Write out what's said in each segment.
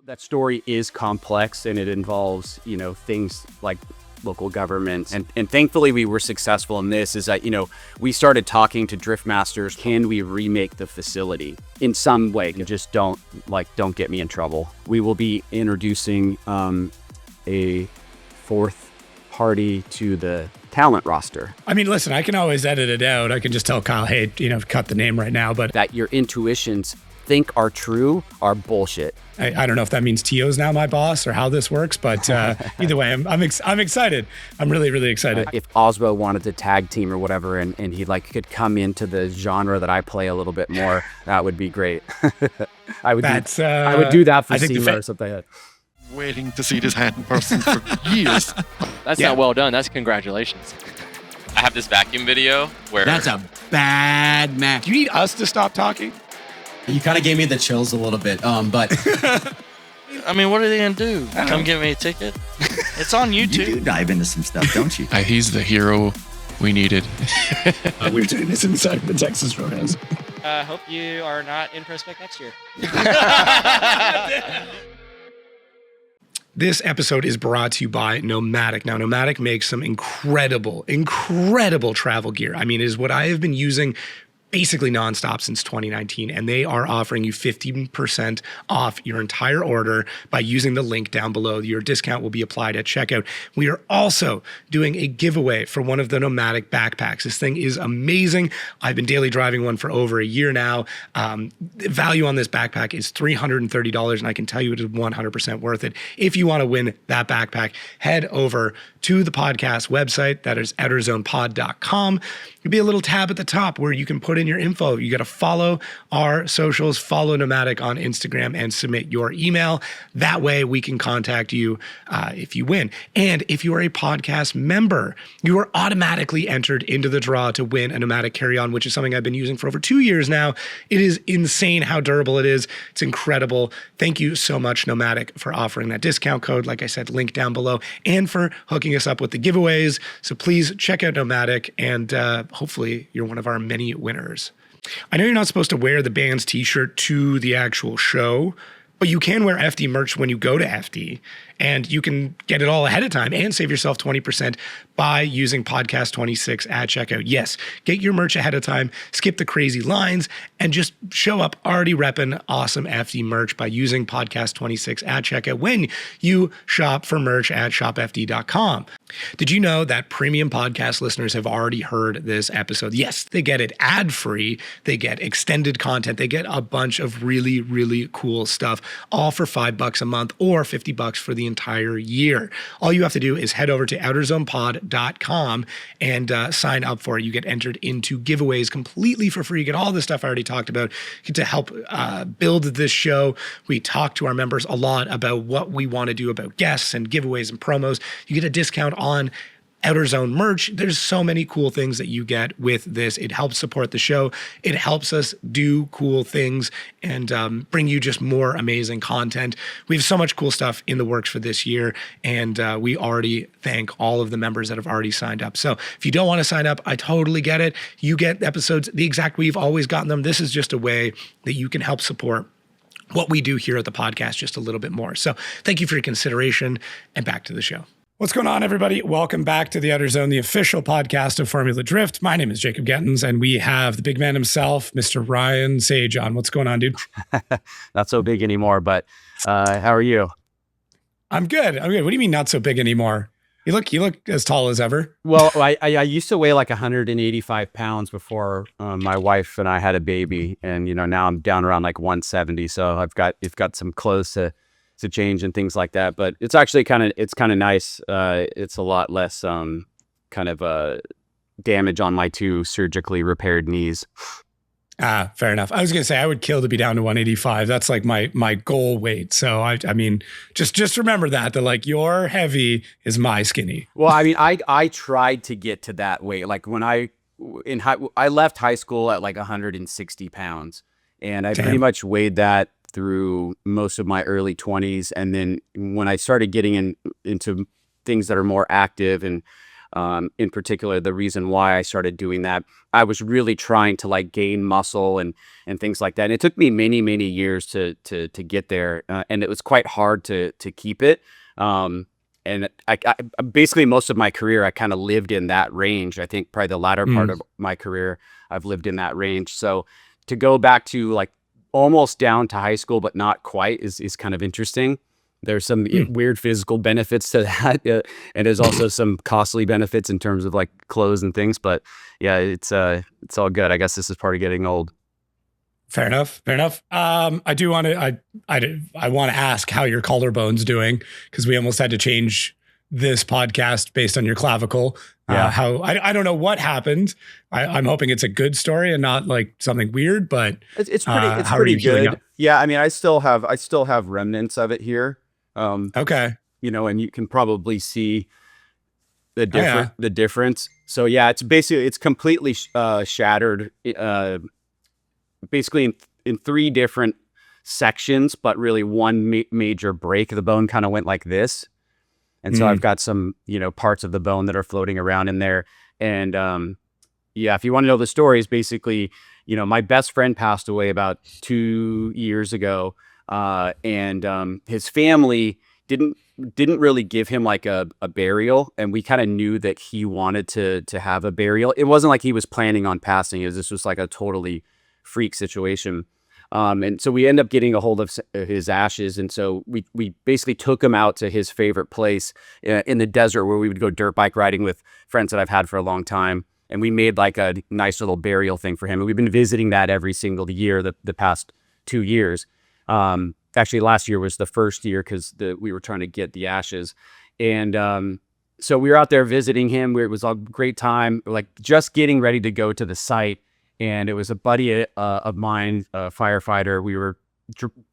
That story is complex, and it involves, things like local governments. And thankfully we were successful in this, is that, we started talking to drift masters. Can we remake the facility in some way? Just don't get me in trouble. We will be introducing a fourth party to the talent roster. I mean, listen, I can always edit it out. I can just tell Kyle, hey, cut the name right now. But that your intuitions think are true are bullshit. I don't know if that means Tio's now my boss or how this works, but either way, I'm excited. I'm really, really excited. If Osbo wanted to tag team or whatever, and he could come into the genre that I play a little bit more, that would be great. I would do that for SEMA or something like that. Waiting to see this hat in person for years. That's not well done. That's congratulations. I have this vacuum video where... That's a bad match. Do you need us to stop talking? You kind of gave me the chills a little bit, but... I mean, what are they going to do? Come give me a ticket? It's on YouTube. You do dive into some stuff, don't you? He's the hero we needed. We're doing this inside the Texas Roadhouse. Hope you are not in Prospect next year. This episode is brought to you by Nomatic. Now, Nomatic makes some incredible travel gear. I mean, it is what I have been using basically nonstop since 2019, and they are offering you 15% off your entire order by using the link down below. Your discount will be applied at checkout. We are also doing a giveaway for one of the Nomatic backpacks. This thing is amazing. I've been daily driving one for over a year now. The value on this backpack is $330, and I can tell you it is 100% worth it. If you want to win that backpack, head over to the podcast website. That is outerzonepod.com. There'll be a little tab at the top where you can put in your info. You got to follow our socials, follow Nomatic on Instagram, and submit your email. That way we can contact you if you win. And if you are a podcast member, you are automatically entered into the draw to win a Nomatic carry-on, which is something I've been using for over 2 years now. It is insane how durable it is. It's incredible. Thank you so much, Nomatic, for offering that discount code. Like I said, link down below, and for hooking us up with the giveaways. So please check out Nomatic, and hopefully you're one of our many winners. I know you're not supposed to wear the band's t-shirt to the actual show, but you can wear FD merch when you go to FD, and you can get it all ahead of time and save yourself 20% by using Podcast 26 at checkout. Yes, get your merch ahead of time, skip the crazy lines, and just show up already repping awesome FD merch by using Podcast 26 at checkout when you shop for merch at shopfd.com. Did you know that premium podcast listeners have already heard this episode? Yes, they get it ad-free, they get extended content, they get a bunch of really, really cool stuff, all for $5 a month or $50 for the entire year. All you have to do is head over to outerzonepod.com and sign up for it. You get entered into giveaways completely for free. You get all the stuff I already talked about. You get to help build this show. We talk to our members a lot about what we want to do about guests and giveaways and promos. You get a discount on Outerzone merch. There's so many cool things that you get with this. It helps support the show. It helps us do cool things and bring you just more amazing content. We have so much cool stuff in the works for this year, and we already thank all of the members that have already signed up. So if you don't want to sign up, I totally get it. You get episodes the exact way you've always gotten them. This is just a way that you can help support what we do here at the podcast just a little bit more. So thank you for your consideration, and back to the show. What's going on, everybody? Welcome back to the Outerzone, the official podcast of Formula Drift. My name is Jacob Gettins, and we have the big man himself, Mr. Ryan Sajon. What's going on, dude? Not so big anymore, but how are you? I'm good. What do you mean not so big anymore? You look as tall as ever. Well, I used to weigh like 185 pounds before my wife and I had a baby, and now I'm down around like 170. So I've got some clothes to change and things like that, but it's actually kind of nice. It's a lot less damage on my two surgically repaired knees. Fair enough. I was gonna say I would kill to be down to 185. That's like my goal weight. So I mean, just remember that like your heavy is my skinny. Well, I mean, I tried to get to that weight. Like when I left high school at like 160 pounds, and I pretty much weighed that through most of my early 20s. And then when I started getting into things that are more active, and In particular, the reason why I started doing that, I was really trying to like gain muscle and things like that. And it took me many years to get there, and it was quite hard to keep it. And I basically most of my career I kind of lived in that range. I think probably the latter part of my career I've lived in that range. So to go back to like almost down to high school but not quite is kind of interesting. There's some weird physical benefits to that, and there's also some costly benefits in terms of like clothes and things. But yeah, it's all good. I guess this is part of getting old. Fair enough. Fair enough. I do want to. I want to ask how your collarbone's doing, because we almost had to change this podcast based on your clavicle. Yeah. How I don't know what happened. I'm hoping it's a good story and not like something weird. But It's pretty. It's how are pretty you feeling good. up? Yeah, I mean, I still have remnants of it here. Okay. You know, and you can probably see the yeah. the difference. So yeah, it's completely shattered. Basically in three different sections, but really one major break. The bone kind of went like this, and so I've got some parts of the bone that are floating around in there. And yeah, if you want to know the story, is basically my best friend passed away about 2 years ago. And his family didn't really give him like a burial, and we kind of knew that he wanted to have a burial. It wasn't like he was planning on passing. This was like a totally freak situation. And so we end up getting a hold of his ashes, and so we basically took him out to his favorite place in the desert, where we would go dirt bike riding with friends that I've had for a long time. And we made like a nice little burial thing for him, and we've been visiting that every single year the past 2 years. Actually, last year was the first year because we were trying to get the ashes. And so we were out there visiting him. It was a great time, like just getting ready to go to the site. And it was a buddy of mine, a firefighter. We were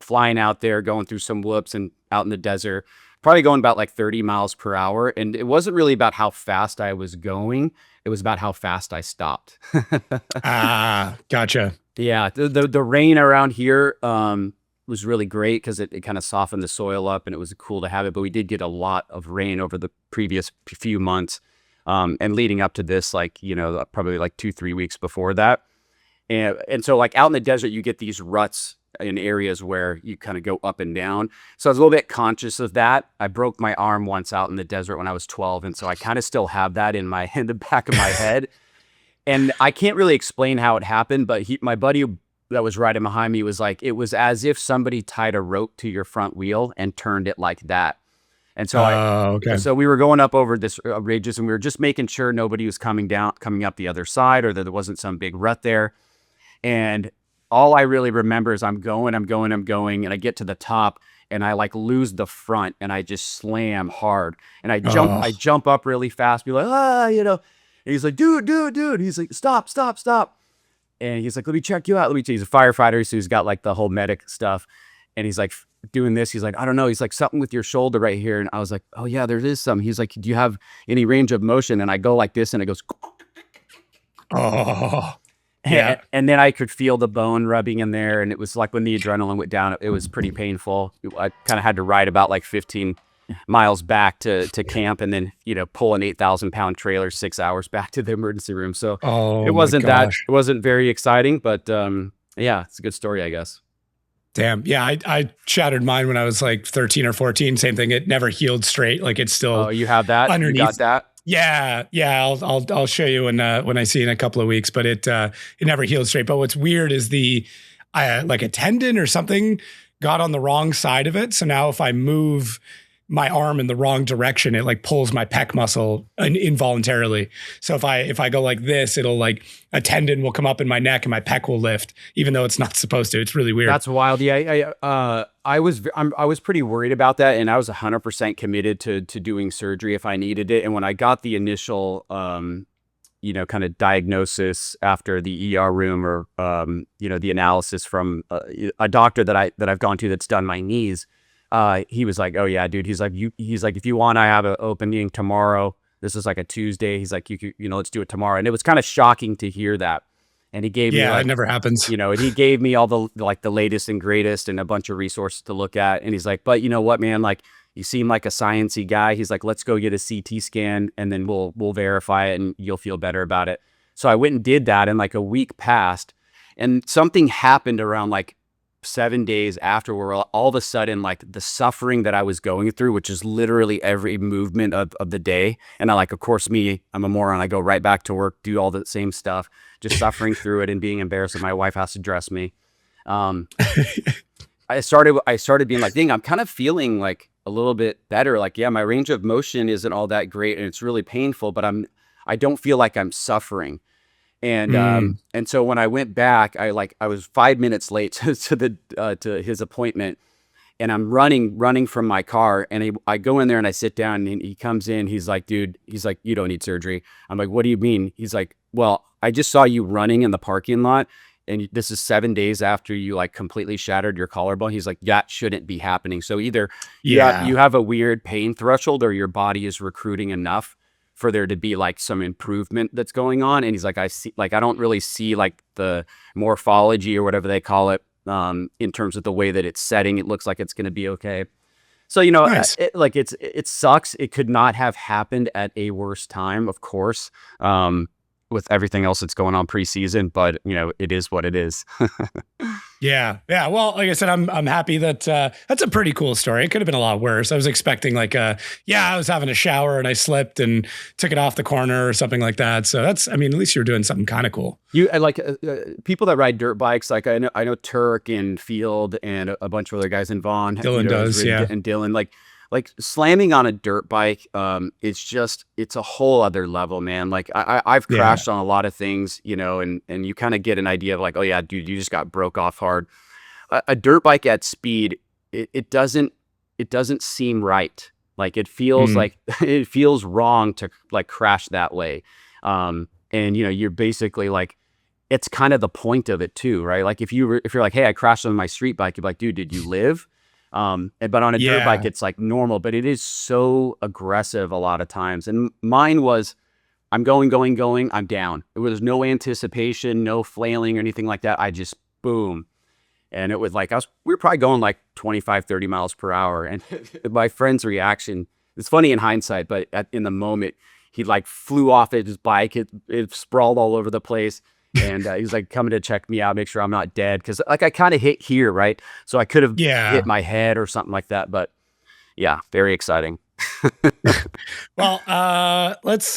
flying out there, going through some whoops and out in the desert, probably going about like 30 miles per hour. And it wasn't really about how fast I was going. It was about how fast I stopped. Gotcha. Yeah. The rain around here, was really great because it kind of softened the soil up, and it was cool to have it. But we did get a lot of rain over the previous few months, and leading up to this, like, probably like 2-3 weeks before that. And so like out in the desert, you get these ruts in areas where you kind of go up and down. So I was a little bit conscious of that. I broke my arm once out in the desert when I was 12. And so I kind of still have that in the back of my head. And I can't really explain how it happened, but my buddy that was riding behind me was like, it was as if somebody tied a rope to your front wheel and turned it like that. And so so we were going up over this ridges, and we were just making sure nobody was coming up the other side, or that there wasn't some big rut there. And all I really remember is I'm going, and I get to the top, and I like lose the front, and I just slam hard, and I jump up really fast, be like, and he's like, dude, he's like, stop. And he's like, let me check you out. He's a firefighter, so he's got like the whole medic stuff. And he's like doing this. He's like, I don't know. He's like, something with your shoulder right here. And I was like, oh yeah, there is some. He's like, do you have any range of motion? And I go like this, and it goes. Oh, yeah. And then I could feel the bone rubbing in there. And it was like when the adrenaline went down, it was pretty painful. I kind of had to ride about like 15 miles back to camp, and then pull an 8,000-pound trailer 6 hours back to the emergency room. So it wasn't very exciting, but yeah, it's a good story, I guess. Damn. Yeah, I shattered mine when I was like 13 or 14. Same thing. It never healed straight. Like it's still. Oh, you have that? Underneath. You got that? Yeah. I'll show you when I see you in a couple of weeks. But it never healed straight. But what's weird is like a tendon or something got on the wrong side of it. So now if I move my arm in the wrong direction, it like pulls my pec muscle involuntarily. So if I go like this, it'll like a tendon will come up in my neck and my pec will lift, even though it's not supposed to. It's really weird. That's wild. Yeah, I was pretty worried about that, and I was 100% committed to doing surgery if I needed it. And when I got the initial, kind of diagnosis after the ER room, or the analysis from a doctor that I've gone to that's done my knees. He was like, oh yeah, dude. He's like, if you want, I have an opening tomorrow. This is like a Tuesday. He's like, let's do it tomorrow. And it was kind of shocking to hear that. And he gave me, it never happens. And he gave me all the latest and greatest and a bunch of resources to look at. And he's like, but you know what, man, like you seem like a sciencey guy. He's like, let's go get a CT scan and then we'll verify it and you'll feel better about it. So I went and did that, and like a week passed, and something happened around like 7 days after, where all of a sudden, like the suffering that I was going through, which is literally every movement of the day. And I, like, of course, I'm a moron. I go right back to work, do all the same stuff, just suffering through it and being embarrassed that my wife has to dress me. I started being like, dang, I'm kind of feeling like a little bit better. Like, yeah, my range of motion isn't all that great and it's really painful, but I don't feel like I'm suffering. And so when I went back, I was 5 minutes late to his appointment, and I'm running from my car, and I go in there and I sit down, and he comes in. He's like, dude, he's like, you don't need surgery. I'm like, what do you mean? He's like, well, I just saw you running in the parking lot, and this is 7 days after you like completely shattered your collarbone. He's like, that shouldn't be happening. So either you have a weird pain threshold, or your body is recruiting enough for there to be like some improvement that's going on. And he's like, I don't really see like the morphology or whatever they call it, in terms of the way that it's setting. It looks like it's going to be okay. So, nice. It sucks. It could not have happened at a worse time, of course, with everything else that's going on preseason, but it is what it is. Yeah. Well, like I said, I'm happy that that's a pretty cool story. It could have been a lot worse. I was expecting I was having a shower and I slipped and took it off the corner or something like that. So at least you're doing something kind of cool. You like people that ride dirt bikes. Like I know Turk and Field and a bunch of other guys in Vaughn. Dylan does, yeah. And Dylan, like slamming on a dirt bike, it's a whole other level, man. Like I've crashed on a lot of things, and you kind of get an idea of like, oh yeah, dude, you just got broke off hard. A dirt bike at speed, it doesn't seem right. Like it feels like it feels wrong to like crash that way. And you're basically like, it's kind of the point of it too, right? Like if you're like, hey, I crashed on my street bike, you're like, dude, did you live? But on a dirt bike, it's like normal, but it is so aggressive a lot of times. And mine was, I'm going, I'm down. There was no anticipation, no flailing or anything like that. I just boom. And it was like, we were probably going like 25, 30 miles per hour. And my friend's reaction, it's funny in hindsight, but in the moment, he like flew off at his bike. It sprawled all over the place. And he was like coming to check me out, make sure I'm not dead. Cause like I kind of hit here, right? So I could have hit my head or something like that. But yeah, very exciting. Well, let's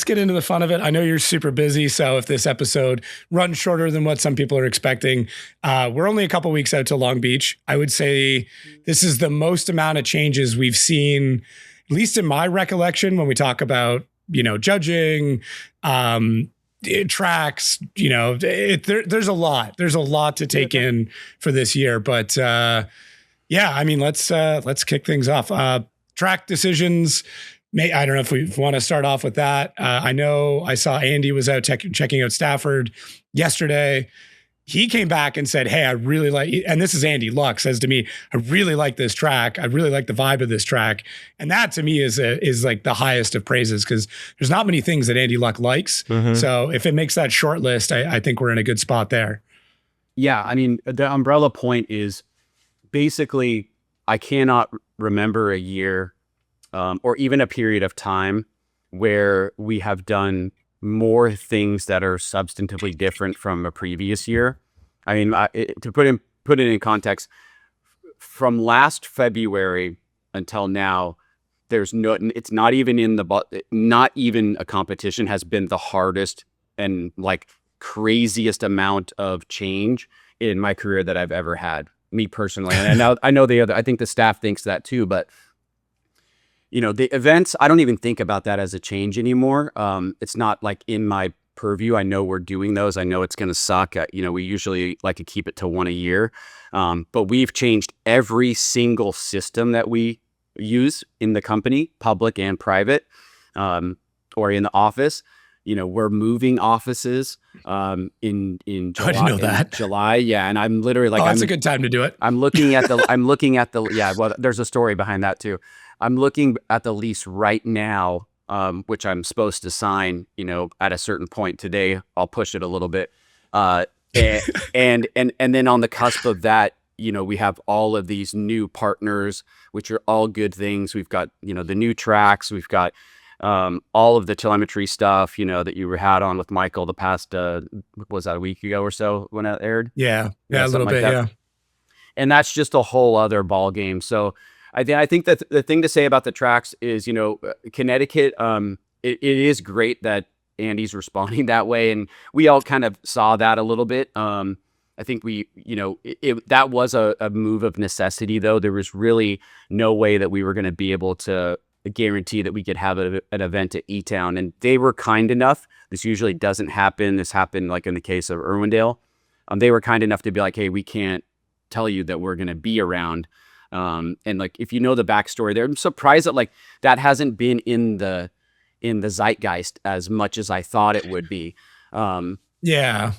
get into the fun of it. I know you're super busy. So if this episode runs shorter than what some people are expecting, we're only a couple weeks out to Long Beach. I would say this is the most amount of changes we've seen, at least in my recollection, when we talk about, judging, tracks, there's a lot to take in for this year, but let's kick things off. Track decisions. I don't know if we want to start off with that. I know I saw Andy was out checking out Stafford yesterday. He came back and said, hey, I really like, and this is Andy Luck says to me, I really like this track. I really like the vibe of this track. And that to me is like the highest of praises, because there's not many things that Andy Luck likes. Mm-hmm. So if it makes that short list, I think we're in a good spot there. Yeah. I mean, the umbrella point is basically, I cannot remember a year or even a period of time where we have done more things that are substantively different from a previous year. I mean, to put it in context, from last February until now, it's not even not even a competition has been the hardest and like craziest amount of change in my career that I've ever had, me personally. And I know I think the staff thinks that too, but the events, I don't even think about that as a change anymore. It's not like in my purview. I know we're doing those. I know it's going to suck. We usually like to keep it to one a year. But we've changed every single system that we use in the company, public and private, or in the office. We're moving offices in July. I didn't know that. July, yeah. And I'm literally like, that's a good time to do it. I'm looking at yeah. Well, there's a story behind that too. I'm looking at the lease right now, which I'm supposed to sign, at a certain point today. I'll push it a little bit. And then on the cusp of that, we have all of these new partners, which are all good things. We've got, the new tracks. We've got all of the telemetry stuff, that you had on with Michael the past, was that a week ago or so when it aired? Yeah, a little bit, that. yeah. And that's just a whole other ball game. So I think that the thing to say about the tracks is, Connecticut, it is great that Andy's responding that way. And we all kind of saw that a little bit. I think that was a move of necessity, though. There was really no way that we were going to be able to guarantee that we could have an event at E-Town. And they were kind enough. This usually doesn't happen. This happened like in the case of Irwindale. They were kind enough to be like, hey, we can't tell you that we're going to be around. And like, if you know the backstory there, I'm surprised that like that hasn't been in the zeitgeist as much as I thought it would be. Yeah.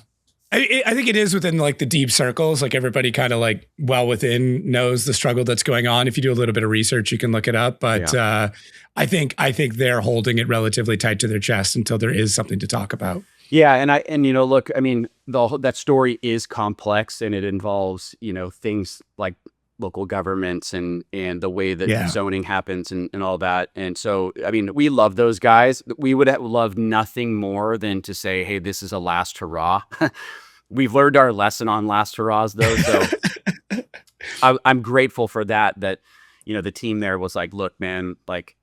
I think it is within like the deep circles, like everybody kind of like well within knows the struggle that's going on. If you do a little bit of research, you can look it up. But I think they're holding it relatively tight to their chest until there is something to talk about. Yeah, and look, I mean, that story is complex, and it involves things like local governments and the way that zoning happens and all that. And so, I mean, we love those guys. We would have loved nothing more than to say, hey, this is a last hurrah. We've learned our lesson on last hurrahs, though. So I'm grateful for that, the team there was like, look, man, like,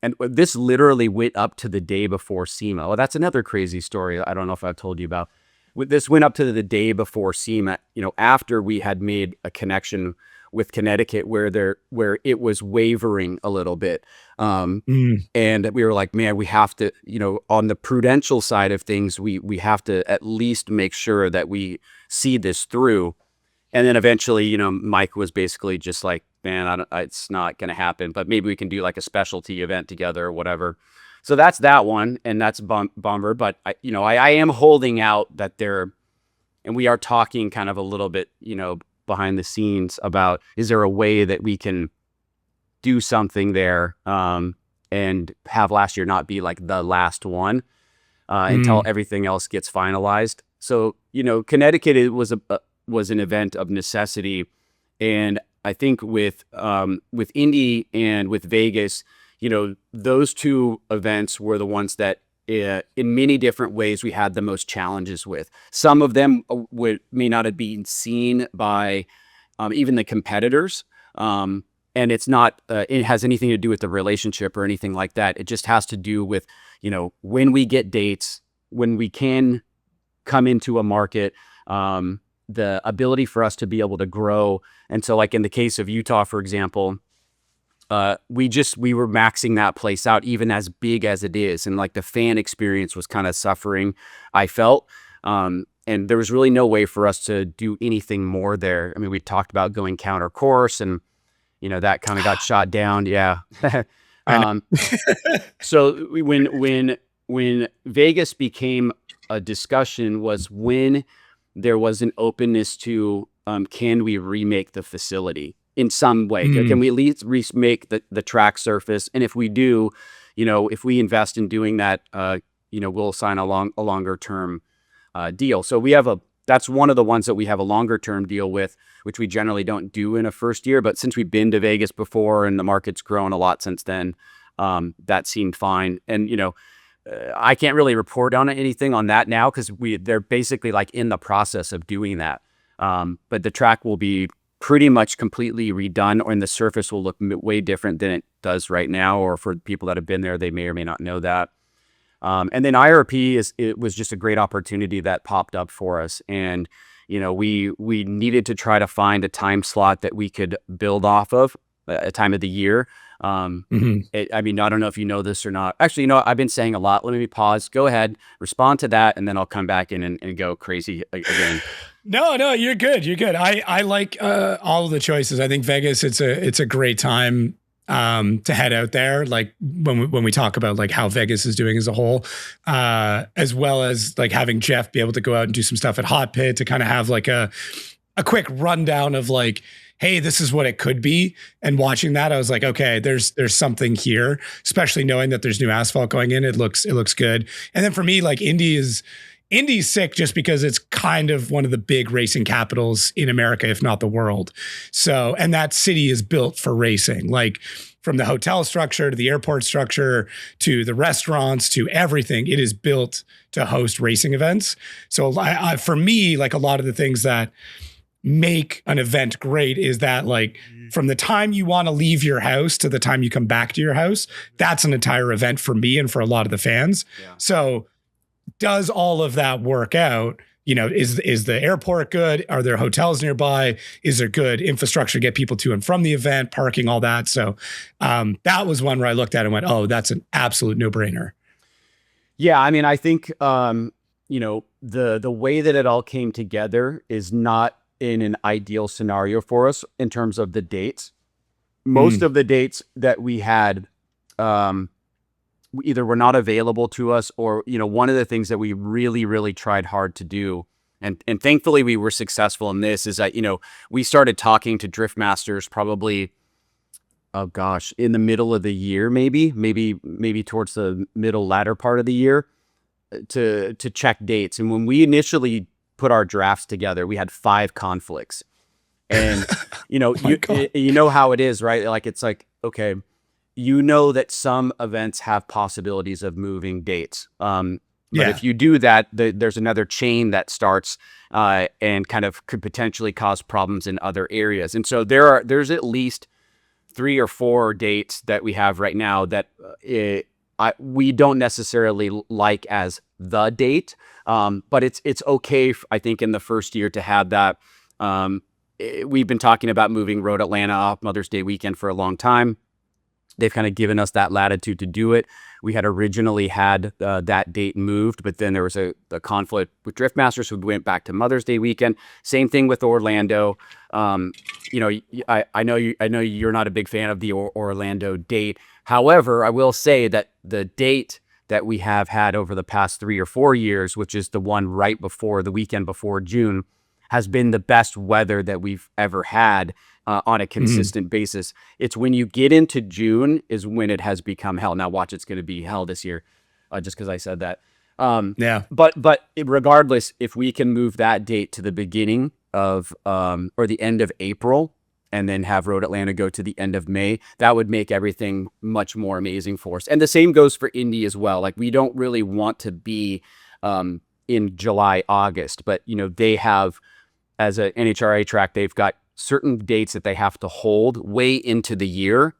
and this literally went up to the day before SEMA. Well, that's another crazy story. I don't know if I've told you about. This went up to the day before SEMA, after we had made a connection with Connecticut where it was wavering a little bit. And we were like, man, we have to, on the prudential side of things, we have to at least make sure that we see this through. And then eventually, Mike was basically just like, man, it's not going to happen, but maybe we can do like a specialty event together or whatever. So that's that one. And that's bummer. But I am holding out that and we are talking kind of a little bit, behind the scenes about, is there a way that we can do something there and have last year not be like the last one until everything else gets finalized. So, Connecticut, it was an event of necessity. And I think with Indy and with Vegas, those two events were the ones that in many different ways we had the most challenges with. Some of them may not have been seen by even the competitors. And it's not, it has anything to do with the relationship or anything like that. It just has to do with, when we get dates, when we can come into a market, the ability for us to be able to grow. And so like in the case of Utah, for example, we were maxing that place out even as big as it is. And like the fan experience was kind of suffering, I felt. And there was really no way for us to do anything more there. I mean, we talked about going counter course and, that kind of got shot down. Yeah. So when Vegas became a discussion was when there was an openness to, can we remake the facility in some way? Can we at least remake the track surface? And if we do, if we invest in doing that, we'll sign a longer term deal. So that's one of the ones that we have a longer term deal with, which we generally don't do in a first year. But since we've been to Vegas before and the market's grown a lot since then, that seemed fine. And, I can't really report on anything on that now because they're basically like in the process of doing that. But the track will be pretty much completely redone, and the surface will look way different than it does right now. Or for people that have been there, they may or may not know that. And then IRP it was just a great opportunity that popped up for us. And, we needed to try to find a time slot that we could build off of, a time of the year. I mean, I don't know if you know this or not. Actually, I've been saying a lot. Let me pause. Go ahead, respond to that, and then I'll come back in and go crazy again. No, you're good. You're good. I like all of the choices. I think Vegas, it's a great time to head out there. Like when we talk about like how Vegas is doing as a whole, as well as like having Jeff be able to go out and do some stuff at Hot Pit to kind of have like a quick rundown of like, hey, this is what it could be. And watching that, I was like, okay, there's something here, especially knowing that there's new asphalt going in. It looks good. And then for me, like Indy is Indy's sick just because it's kind of one of the big racing capitals in America, if not the world. So, and that city is built for racing, like from the hotel structure to the airport structure to the restaurants to everything. It is built to host racing events. So for me, like a lot of the things that make an event great is that like from the time you want to leave your house to the time you come back to your house, that's an entire event for me and for a lot of the fans. Yeah. So does all of that work out? You know, is the airport good? Are there hotels nearby? Is there good infrastructure to get people to and from the event, parking, all that? So that was one where I looked at it and went, oh, that's an absolute no-brainer. Yeah, I mean, I think, you know, the way that it all came together is not in an ideal scenario for us in terms of the dates. Most of the dates that we had either were not available to us or, you know, one of the things that we really, really tried hard to do, and thankfully we were successful in this, is that, you know, we started talking to drift masters probably, oh gosh, in the middle of the year, maybe towards the latter part of the year to check dates. And when we initially put our drafts together, we had 5 conflicts. And, you know, you know how it is, right? Like, it's like, okay, you know that some events have possibilities of moving dates. But if you do that, there's another chain that starts and kind of could potentially cause problems in other areas. And so there's at least 3 or 4 dates that we have right now that we don't necessarily like as the date, but it's okay, I think, in the first year to have that. We've been talking about moving Road Atlanta off Mother's Day weekend for a long time. They've kind of given us that latitude to do it. We had originally had that date moved, but then there was a conflict with Drift Masters, so we went back to Mother's Day weekend. Same thing with Orlando. You know, I know you're not a big fan of the Orlando date. However, I will say that the date that we have had over the past 3 or 4 years, which is the one right before the weekend before June, has been the best weather that we've ever had on a consistent basis. It's when you get into June is when it has become hell. Now watch, it's going to be hell this year, just because I said that. Yeah. But regardless, if we can move that date to the beginning of or the end of April, and then have Road Atlanta go to the end of May, that would make everything much more amazing for us. And the same goes for Indy as well. Like, we don't really want to be in July, August, but, you know, they have, as an NHRA track, they've got certain dates that they have to hold way into the year.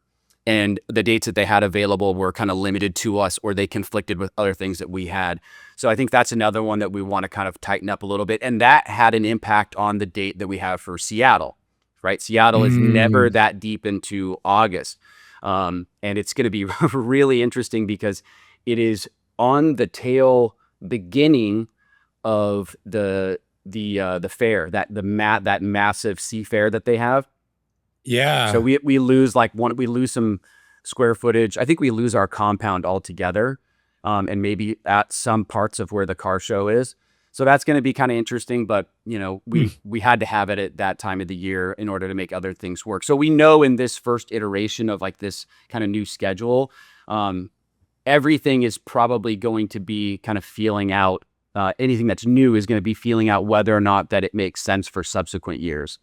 And the dates that they had available were kind of limited to us, or they conflicted with other things that we had. So I think that's another one that we want to kind of tighten up a little bit. And that had an impact on the date that we have for Seattle, right? Seattle is never that deep into August. And it's going to be really interesting because it is on the tail beginning of the fair, that massive sea fair that they have. Yeah. So we lose we lose some square footage. I think we lose our compound altogether, and maybe at some parts of where the car show is. So that's going to be kind of interesting. But, you know, we had to have it at that time of the year in order to make other things work. So we know in this first iteration of like this kind of new schedule, everything is probably going to be kind of feeling out. Anything that's new is going to be feeling out whether or not that it makes sense for subsequent years.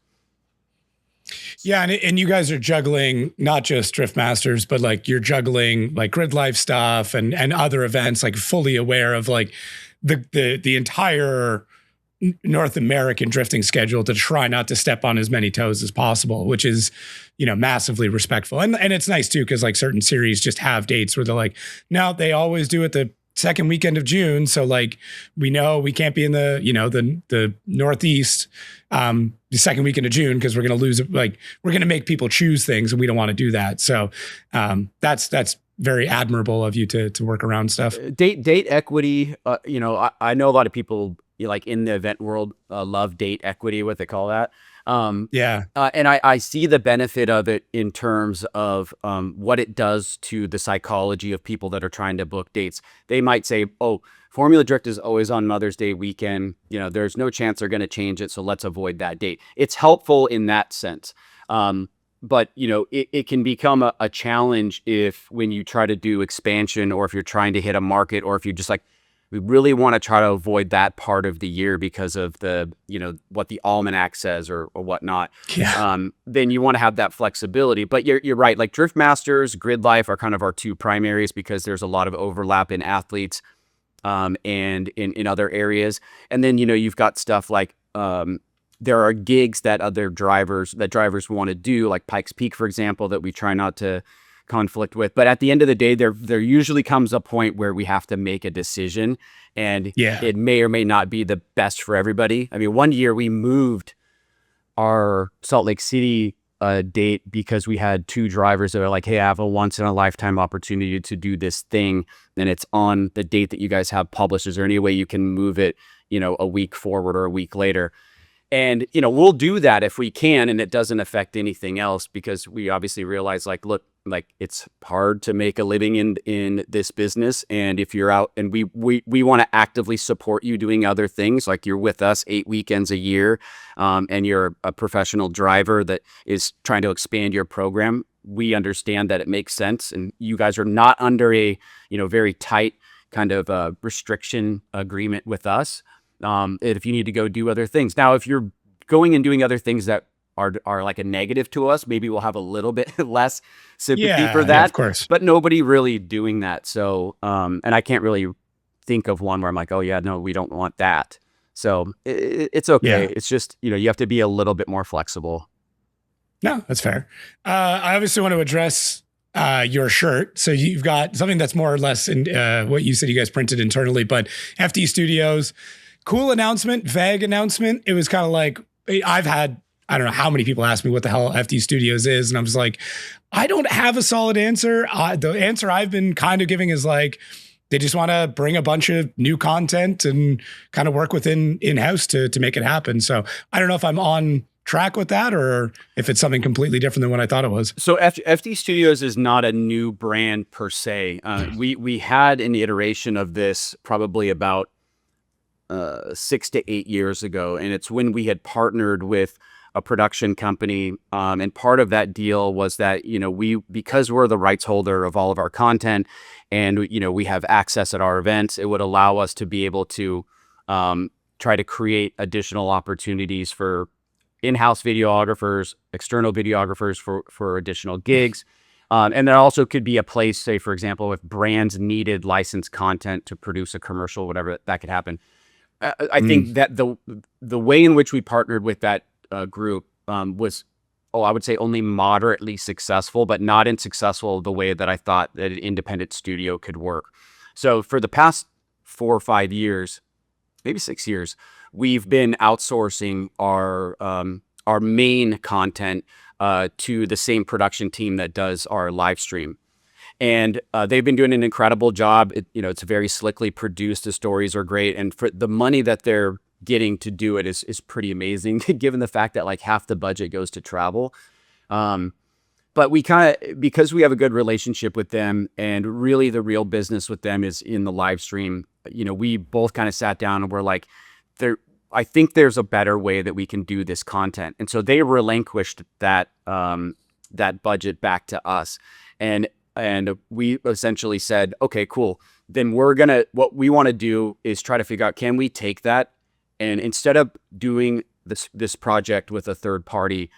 Yeah, and you guys are juggling not just Drift Masters, but like you're juggling like Grid Life stuff and other events, like fully aware of like the entire North American drifting schedule to try not to step on as many toes as possible, which is, you know, massively respectful. And it's nice too, because like certain series just have dates where they're like, no, they always do it the second weekend of June. So like, we know we can't be in the, you know, the Northeast the second weekend of June, because we're going to lose, like, we're going to make people choose things and we don't want to do that. So that's very admirable of you to work around stuff. Date equity. You know, I know a lot of people, like in the event world, love date equity, what they call that. Yeah. And I see the benefit of it in terms of what it does to the psychology of people that are trying to book dates. They might say, oh, Formula Drift is always on Mother's Day weekend. You know, there's no chance they're going to change it, so let's avoid that date. It's helpful in that sense. But, you know, it can become a challenge when you try to do expansion, or if you're trying to hit a market, or if you're just like we really want to try to avoid that part of the year because of the, what the almanac says or whatnot. Yeah. Then you want to have that flexibility. But you're right. Like Drift Masters, Grid Life are kind of our two primaries because there's a lot of overlap in athletes and in other areas. And then, you've got stuff like there are gigs that drivers want to do, like Pikes Peak, for example, that we try not to conflict with. But at the end of the day, there usually comes a point where we have to make a decision, and it may or may not be the best for everybody. I mean, one year we moved our Salt Lake City date because we had two drivers that are like, hey, I have a once in a lifetime opportunity to do this thing, and it's on the date that you guys have published. Is there any way you can move it, a week forward or a week later? And, we'll do that if we can, and it doesn't affect anything else, because we obviously realize, like, look, like, it's hard to make a living in this business. And if you're out, and we want to actively support you doing other things, like you're with us 8 weekends a year, and you're a professional driver that is trying to expand your program. We understand that it makes sense. And you guys are not under a, very tight kind of restriction agreement with us. If you need to go do other things. Now, if you're going and doing other things that are like a negative to us, maybe we'll have a little bit less sympathy for that. Yeah, of course. But nobody really doing that. So, and I can't really think of one where I'm like, oh yeah, no, we don't want that. So it's okay. Yeah. It's just, you have to be a little bit more flexible. No, that's fair. I obviously want to address your shirt. So you've got something that's more or less in what you said you guys printed internally, but FD Studios, cool announcement, vague announcement. It was kind of like, I've had, I don't know how many people ask me what the hell FD Studios is. And I'm just like, I don't have a solid answer. The answer I've been kind of giving is like, they just want to bring a bunch of new content and kind of work within in-house to make it happen. So I don't know if I'm on track with that or if it's something completely different than what I thought it was. So FD Studios is not a new brand per se. We had an iteration of this probably about 6 to 8 years ago. And it's when we had partnered with a production company. And part of that deal was that, because we're the rights holder of all of our content and, we have access at our events, it would allow us to be able to try to create additional opportunities for in-house videographers, external videographers for additional gigs. And there also could be a place, say, for example, if brands needed licensed content to produce a commercial, whatever, that could happen. I think that the way in which we partnered with that group was, I would say only moderately successful, but not in successful the way that I thought that an independent studio could work. So for the past 4 or 5 years, maybe 6 years, we've been outsourcing our main content to the same production team that does our live stream. And they've been doing an incredible job. It's very slickly produced. The stories are great. And for the money that they're getting to do it is pretty amazing, given the fact that like half the budget goes to travel. But we because we have a good relationship with them, and really the real business with them is in the live stream, we both kind of sat down and we're like, I think there's a better way that we can do this content. And so they relinquished that budget back to us. And we essentially said, okay, cool. Then what we want to do is try to figure out, can we take that, and instead of doing this project with a third party,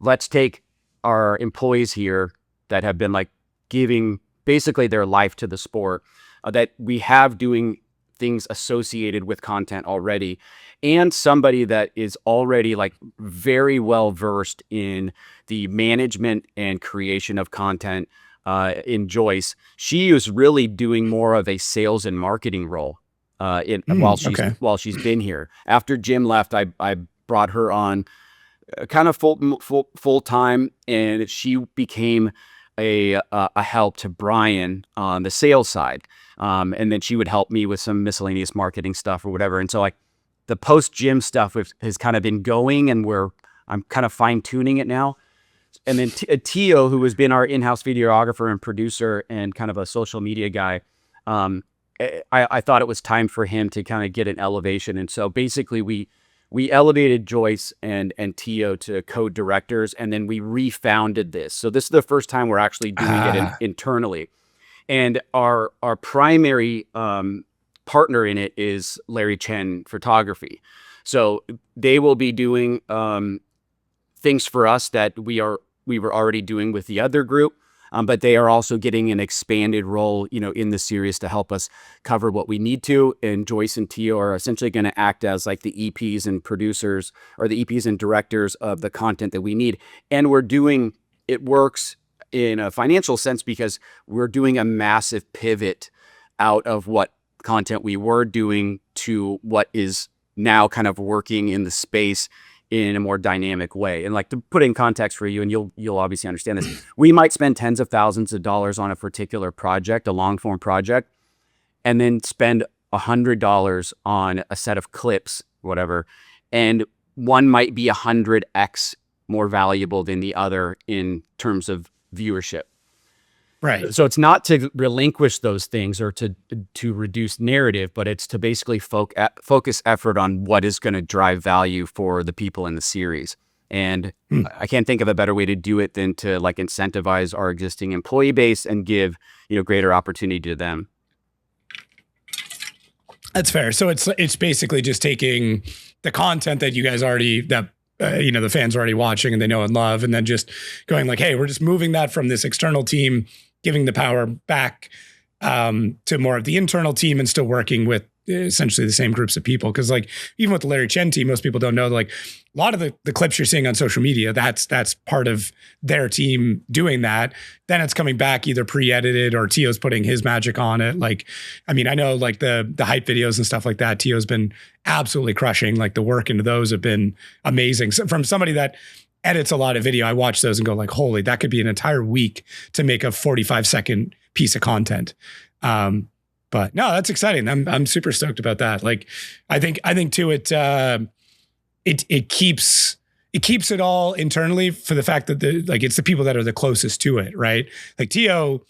let's take our employees here that have been like giving basically their life to the sport, that we have doing things associated with content already, and somebody that is already like very well versed in the management and creation of content. In Joyce, she was really doing more of a sales and marketing role while she's been here. After Jim left, I brought her on kind of full time, and she became a help to Brian on the sales side, and then she would help me with some miscellaneous marketing stuff or whatever. And so like the post Jim stuff has kind of been going, and I'm kind of fine tuning it now. And then Tio, who has been our in-house videographer and producer and kind of a social media guy, I thought it was time for him to kind of get an elevation. And so basically we elevated Joyce and Tio to co-directors, and then we refounded this. So this is the first time we're actually doing it internally. And our primary partner in it is Larry Chen Photography. So they will be doing things for us that we were already doing with the other group. But they are also getting an expanded role, in the series to help us cover what we need to. And Joyce and Tio are essentially going to act as like the EPs and producers, or the EPs and directors of the content that we need. And it works in a financial sense because we're doing a massive pivot out of what content we were doing to what is now kind of working in the space in a more dynamic way. And like, to put in context for you, and you'll obviously understand this, we might spend tens of thousands of dollars on a particular project, a long form project, and then spend $100 on a set of clips, whatever. And one might be 100x more valuable than the other in terms of viewership. Right. So it's not to relinquish those things or to reduce narrative, but it's to basically focus effort on what is going to drive value for the people in the series. And I can't think of a better way to do it than to like incentivize our existing employee base and give, greater opportunity to them. That's fair. So it's basically just taking the content that you guys already, the fans are already watching and they know and love, and then just going like, hey, we're just moving that from this external team, giving the power back to more of the internal team, and still working with essentially the same groups of people. Because like, even with the Larry Chen team, most people don't know, like a lot of the clips you're seeing on social media, that's part of their team doing that. Then it's coming back either pre-edited or Tio's putting his magic on it. Like, I mean, I know like the hype videos and stuff like that, Tio's been absolutely crushing. Like the work into those have been amazing. So from somebody that edits a lot of video, I watch those and go like, holy, that could be an entire week to make a 45-second piece of content. But no, that's exciting. I'm super stoked about that. Like, I think too, it keeps it all internally for the fact that it's the people that are the closest to it, right? Like Tio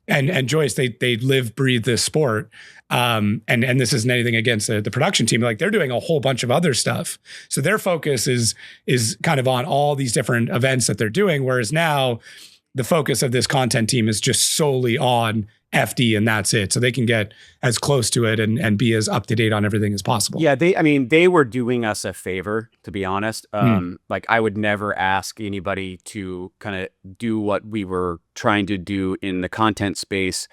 and Joyce, they live, breathe this sport. And this isn't anything against the production team. Like, they're doing a whole bunch of other stuff. So their focus is kind of on all these different events that they're doing. Whereas now the focus of this content team is just solely on FD, and that's it. So they can get as close to it and be as up to date on everything as possible. Yeah, they were doing us a favor, to be honest. Like, I would never ask anybody to kind of do what we were trying to do in the content space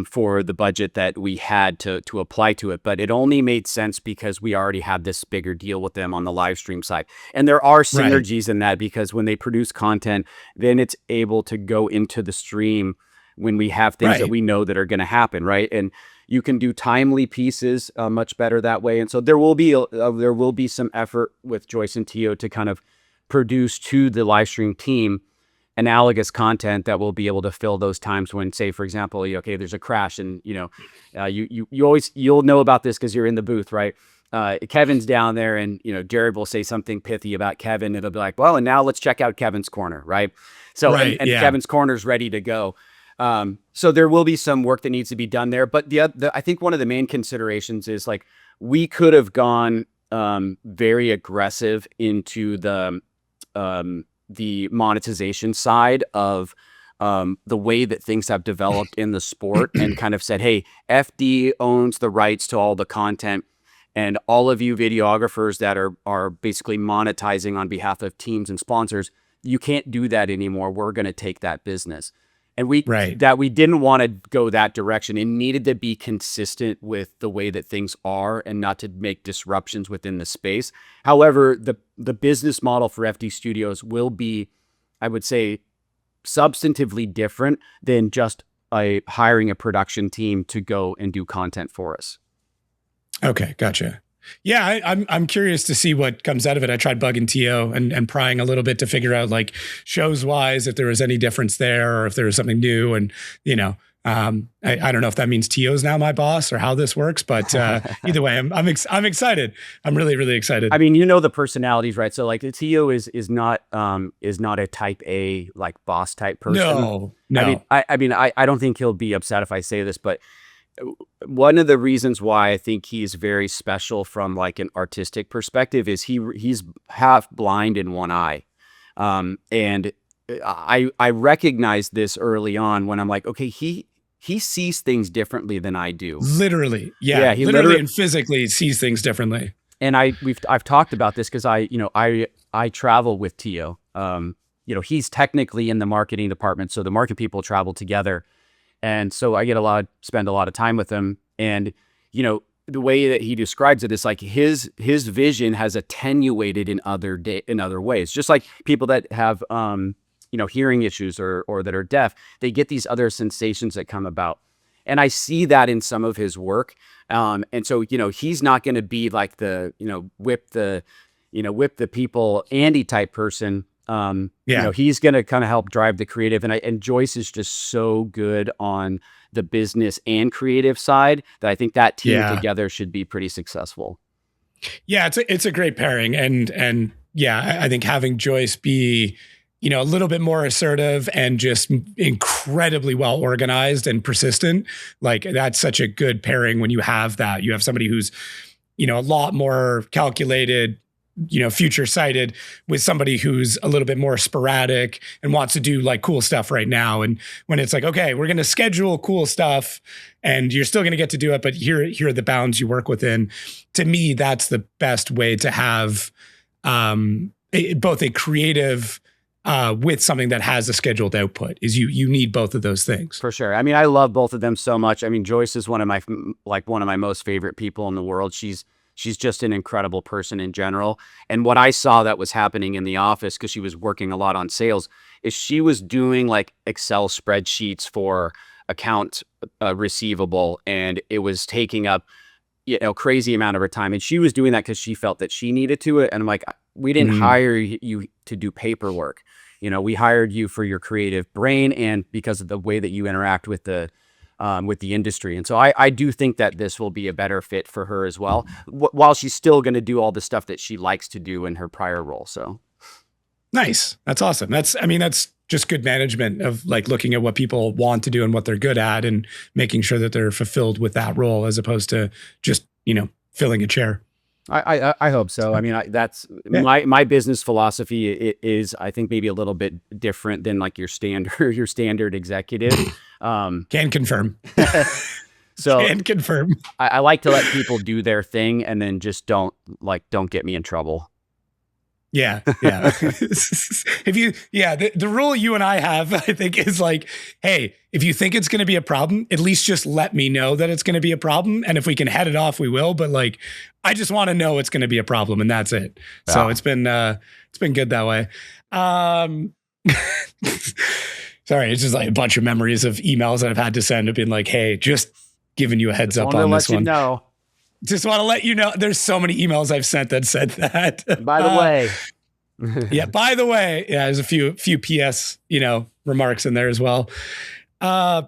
for the budget that we had to apply to it. But it only made sense because we already had this bigger deal with them on the live stream side. And there are synergies in that, because when they produce content, then it's able to go into the stream when we have things that we know that are going to happen, right? And you can do timely pieces much better that way. And so there will be some effort with Joyce and Tio to kind of produce to the live stream team analogous content that will be able to fill those times when, say, for example, okay, there's a crash, and you'll know about this because you're in the booth, right? Kevin's down there, and Jared will say something pithy about Kevin. It'll be like, well, and now let's check out Kevin's corner, right? So and Kevin's corner's ready to go. So there will be some work that needs to be done there. But I think one of the main considerations is, like, we could have gone very aggressive into the monetization side of the way that things have developed in the sport, and kind of said, hey, FD owns the rights to all the content, and all of you videographers that are basically monetizing on behalf of teams and sponsors, you can't do that anymore. We're going to take that business. And we didn't want to go that direction. It needed to be consistent with the way that things are, and not to make disruptions within the space. However, the business model for FD Studios will be, I would say, substantively different than just hiring a production team to go and do content for us. Okay, gotcha. Yeah, I'm curious to see what comes out of it. I tried bugging Tio and prying a little bit to figure out, like, shows wise, if there was any difference there, or if there was something new. And I don't know if that means Tio's now my boss or how this works, but either way, I'm excited. I'm really, really excited. I mean, the personalities, right? So like, Tio is not a type A, like, boss type person. No. I don't think he'll be upset if I say this, but one of the reasons why I think he's very special from, like, an artistic perspective is he's half blind in one eye. And I recognized this early on when I'm like, okay, he sees things differently than I do. Literally. Yeah. Yeah, he literally and physically sees things differently. And I've talked about this because I travel with Tio. He's technically in the marketing department, so the market people travel together, and so I spend a lot of time with him. And the way that he describes it is like his vision has attenuated in other ways. Just like people that have hearing issues or that are deaf, they get these other sensations that come about. And I see that in some of his work. And so, he's not going to be like the, whip the people Andy type person. He's going to kind of help drive the creative. And Joyce is just so good on the business and creative side that I think that team together should be pretty successful. Yeah, it's a great pairing. And yeah, I think having Joyce be, a little bit more assertive and just incredibly well organized and persistent. Like that's such a good pairing when you have that. You have somebody who's, a lot more calculated, future sighted with somebody who's a little bit more sporadic and wants to do like cool stuff right now. And when it's like, okay, we're going to schedule cool stuff and you're still going to get to do it, but here are the bounds you work within. To me, that's the best way to have both a creative with something that has a scheduled output. Is you need both of those things. For sure. I mean, I love both of them so much. I mean, Joyce is one of my most favorite people in the world. She's just an incredible person in general. And what I saw that was happening in the office, because she was working a lot on sales, is she was doing like Excel spreadsheets for account receivable, and it was taking up crazy amount of her time. And she was doing that because she felt that she needed to. And I'm like, we didn't hire you to do paperwork. We hired you for your creative brain and because of the way that you interact with the industry. And so I do think that this will be a better fit for her as well, while she's still going to do all the stuff that she likes to do in her prior role. So nice. That's awesome. That's just good management of like looking at what people want to do and what they're good at and making sure that they're fulfilled with that role as opposed to just, filling a chair. I hope so. I mean, that's my business philosophy is, I think, maybe a little bit different than like your standard executive. Can confirm. So can confirm. I like to let people do their thing and then just don't get me in trouble. Yeah. The rule you and I have, I think, is like, hey, if you think it's going to be a problem, at least just let me know that it's going to be a problem. And if we can head it off, we will. But like, I just want to know it's going to be a problem, and that's it. Yeah. So it's been good that way. Sorry, it's just like a bunch of memories of emails that I've had to send. Have been like, hey, just giving you a heads up on this one. Just want to let you know, there's so many emails I've sent that said that. By the way. By the way, there's a few PS, remarks in there as well. I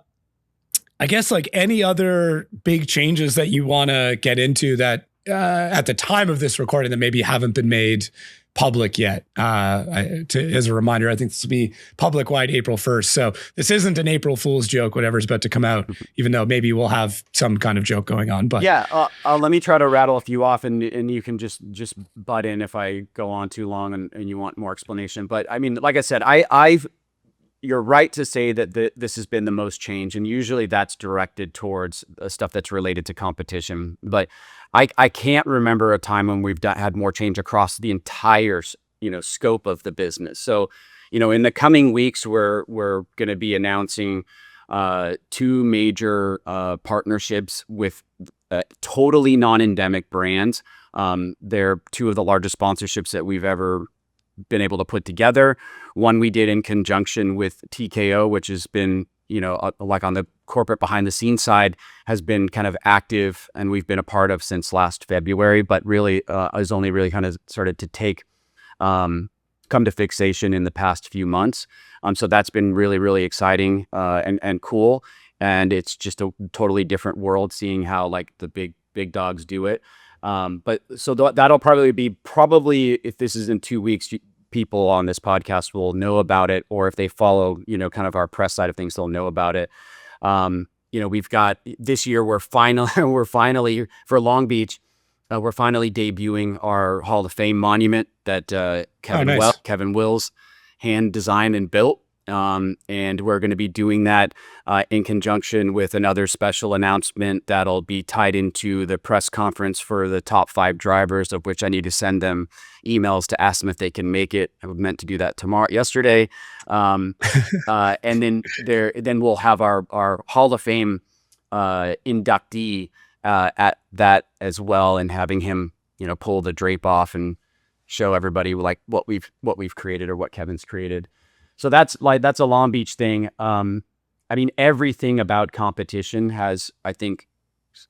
guess like any other big changes that you want to get into that at the time of this recording that maybe haven't been made public yet. As a reminder, I think this will be public wide April 1st. So this isn't an April Fool's joke, whatever's about to come out, even though maybe we'll have some kind of joke going on. But yeah, let me try to rattle a few off, and you can just butt in if I go on too long and you want more explanation. But I mean, like I said, you're right to say that this has been the most change, and usually that's directed towards stuff that's related to competition. But I can't remember a time when we've had more change across the entire scope of the business. So in the coming weeks, we're going to be announcing 2 major partnerships with totally non-endemic brands. They're 2 of the largest sponsorships that we've ever been able to put together. One we did in conjunction with TKO, which has been, like on the corporate behind the scenes side, has been kind of active and we've been a part of since last February, but really has only really kind of started to come to fixation in the past few months. So that's been really, really exciting and cool. And it's just a totally different world seeing how like the big dogs do it. But so that'll probably be if this is in 2 weeks, people on this podcast will know about it, or if they follow, kind of our press side of things, they'll know about it. We've got this year, we're finally for Long Beach, we're finally debuting our Hall of Fame monument that Kevin Wills hand designed and built. And we're going to be doing that in conjunction with another special announcement that'll be tied into the press conference for the top 5 drivers, of which I need to send them emails to ask them if they can make it. I meant to do that yesterday. And then we'll have our Hall of Fame inductee at that as well, and having him, pull the drape off and show everybody like what we've created, or what Kevin's created. So that's a Long Beach thing. I mean, everything about competition has, I think,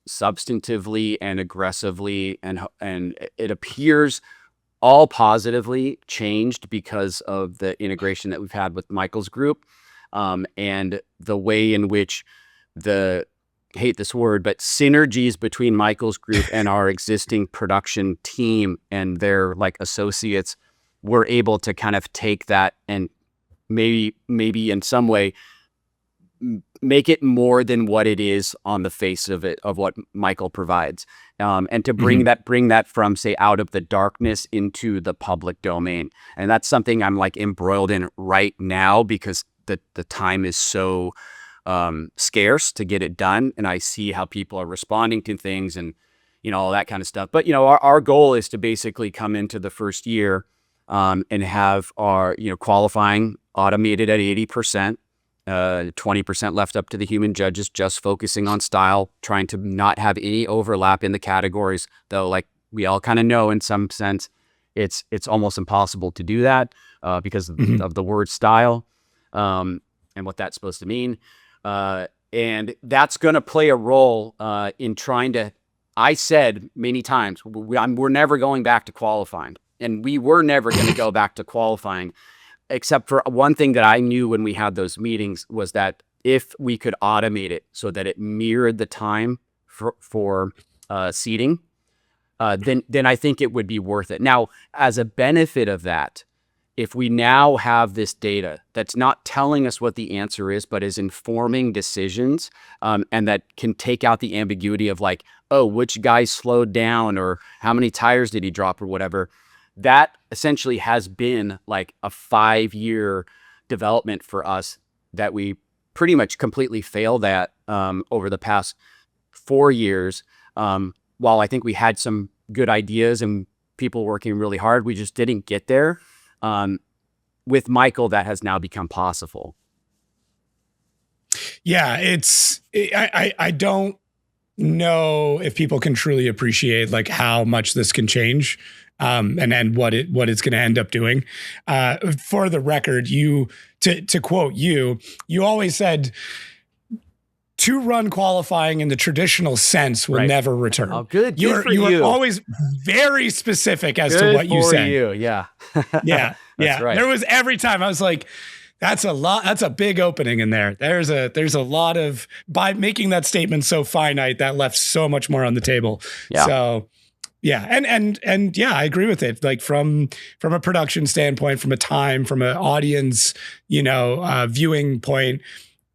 substantively and aggressively and it appears all positively changed because of the integration that we've had with Michael's group, and the way in which hate this word, but synergies between Michael's group and our existing production team and their like associates were able to kind of take that and maybe in some way make it more than what it is on the face of it, of what Michael provides, and to bring that from, say, out of the darkness into the public domain. And that's something I'm like embroiled in right now, because the time is so scarce to get it done, and I see how people are responding to things and all that kind of stuff. But our goal is to basically come into the first year and have our qualifying automated at 80%, 20% left up to the human judges, just focusing on style, trying to not have any overlap in the categories, though like we all kind of know in some sense it's almost impossible to do that because of the word style and what that's supposed to mean. And that's going to play a role in trying to, I said many times, we're never going back to qualifying. And we were never going to go back to qualifying, except for one thing that I knew when we had those meetings was that if we could automate it so that it mirrored the time for seating, then I think it would be worth it. Now, as a benefit of that, if we now have this data that's not telling us what the answer is, but is informing decisions, and that can take out the ambiguity of like, oh, which guy slowed down, or how many tires did he drop, or whatever, that essentially has been like a 5-year development for us that we pretty much completely failed at over the past 4 years. While I think we had some good ideas and people working really hard, we just didn't get there. With Michael, that has now become possible. Yeah, I don't know if people can truly appreciate like how much this can change, and what it's going to end up doing. For the record, to quote you always said, to run qualifying in the traditional sense will never return. Oh, good. You were always very specific as to what you said. Yeah. Yeah. That's right. There was every time I was like, that's a lot. That's a big opening in there. There's a lot of, by making that statement so finite, that left so much more on the table. Yeah. So yeah. And yeah, I agree with it. Like from a production standpoint, from a time, from an audience, viewing point,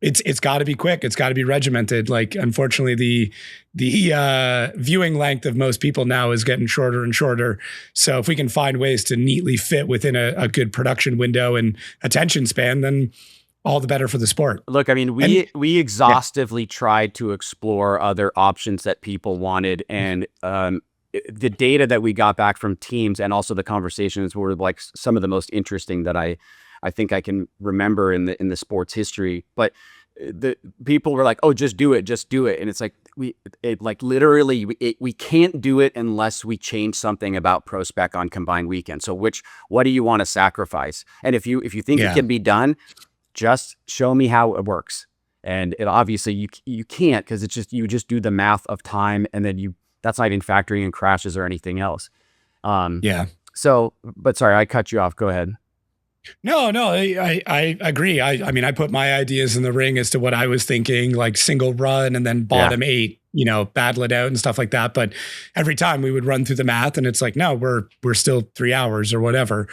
it's got to be quick. It's got to be regimented. Like, unfortunately, the viewing length of most people now is getting shorter and shorter. So if we can find ways to neatly fit within a good production window and attention span, then all the better for the sport. Look, I mean, we exhaustively tried to explore other options that people wanted, and the data that we got back from teams and also the conversations were like some of the most interesting that I think I can remember in the sport's history. But the people were like, "Oh, just do it," and it's like we can't do it unless we change something about pro spec on combined weekend. So what do you want to sacrifice? And if you think it can be done, just show me how it works. And obviously you can't, because you just do the math of time, and then that's not even factoring in crashes or anything else. So, but sorry, I cut you off. Go ahead. No, I agree. I mean, I put my ideas in the ring as to what I was thinking, like single run and then bottom 8, battle it out and stuff like that. But every time we would run through the math, and it's like, no, we're still 3 hours or whatever,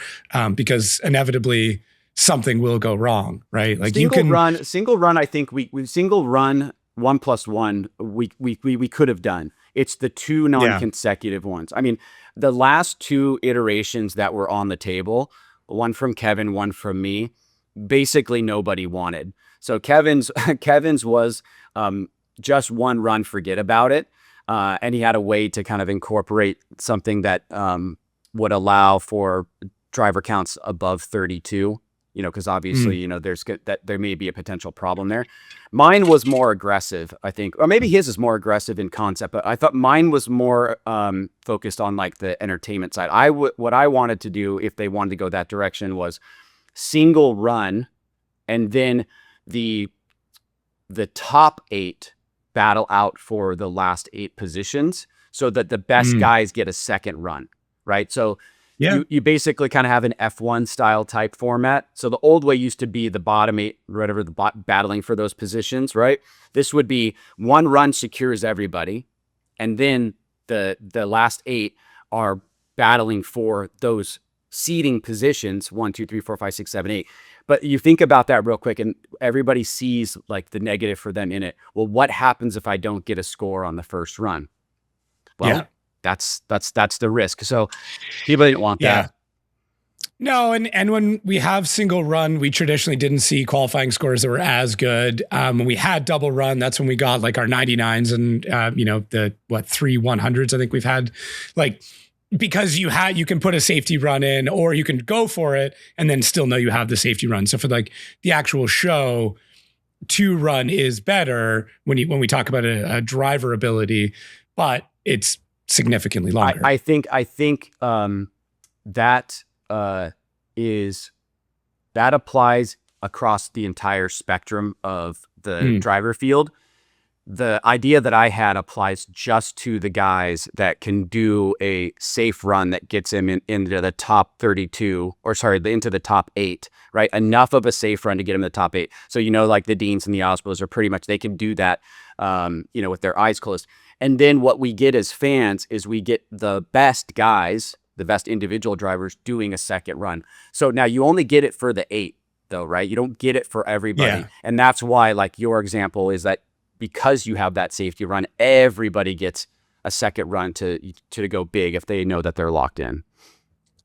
because inevitably something will go wrong, right? Like single run. I think we single run 1+1. We could have done. It's the 2 non-consecutive ones. I mean, the last 2 iterations that were on the table, one from Kevin, one from me, basically nobody wanted. So Kevin's was just one run, forget about it. And he had a way to kind of incorporate something that would allow for driver counts above 32, because obviously, there may be a potential problem there. Mine was more aggressive, I think, or maybe his is more aggressive in concept, but I thought mine was more focused on like the entertainment side. What I wanted to do, if they wanted to go that direction, was single run, and then the top 8 battle out for the last 8 positions, so that the best guys get a second run, right? So you basically kind of have an F1 style type format. So the old way used to be the bottom 8, whatever, battling for those positions, right? This would be one run secures everybody, and then the last 8 are battling for those seeding positions, 1, 2, 3, 4, 5, 6, 7, 8. But you think about that real quick, and everybody sees like the negative for them in it. Well, what happens if I don't get a score on the first run? Well, that's the risk. So people didn't want that. No, and when we have single run, we traditionally didn't see qualifying scores that were as good. When we had double run, that's when we got like our 99s and the 3 100s. I think we've had, like, because you can put a safety run in, or you can go for it and then still know you have the safety run. So for like the actual show, 2 run is better when we talk about a driver ability, but it's significantly longer. I think that applies across the entire spectrum of the driver field. The idea that I had applies just to the guys that can do a safe run that gets him into the top 32, into the top 8, right? Enough of a safe run to get him in the top 8. So, like the Deans and the Osborls are pretty much, they can do that, with their eyes closed. And then what we get as fans is we get the best guys, the best individual drivers doing a second run. So now you only get it for the 8 though, right? You don't get it for everybody. Yeah. And that's why, like your example is that because you have that safety run, everybody gets a second run to go big if they know that they're locked in.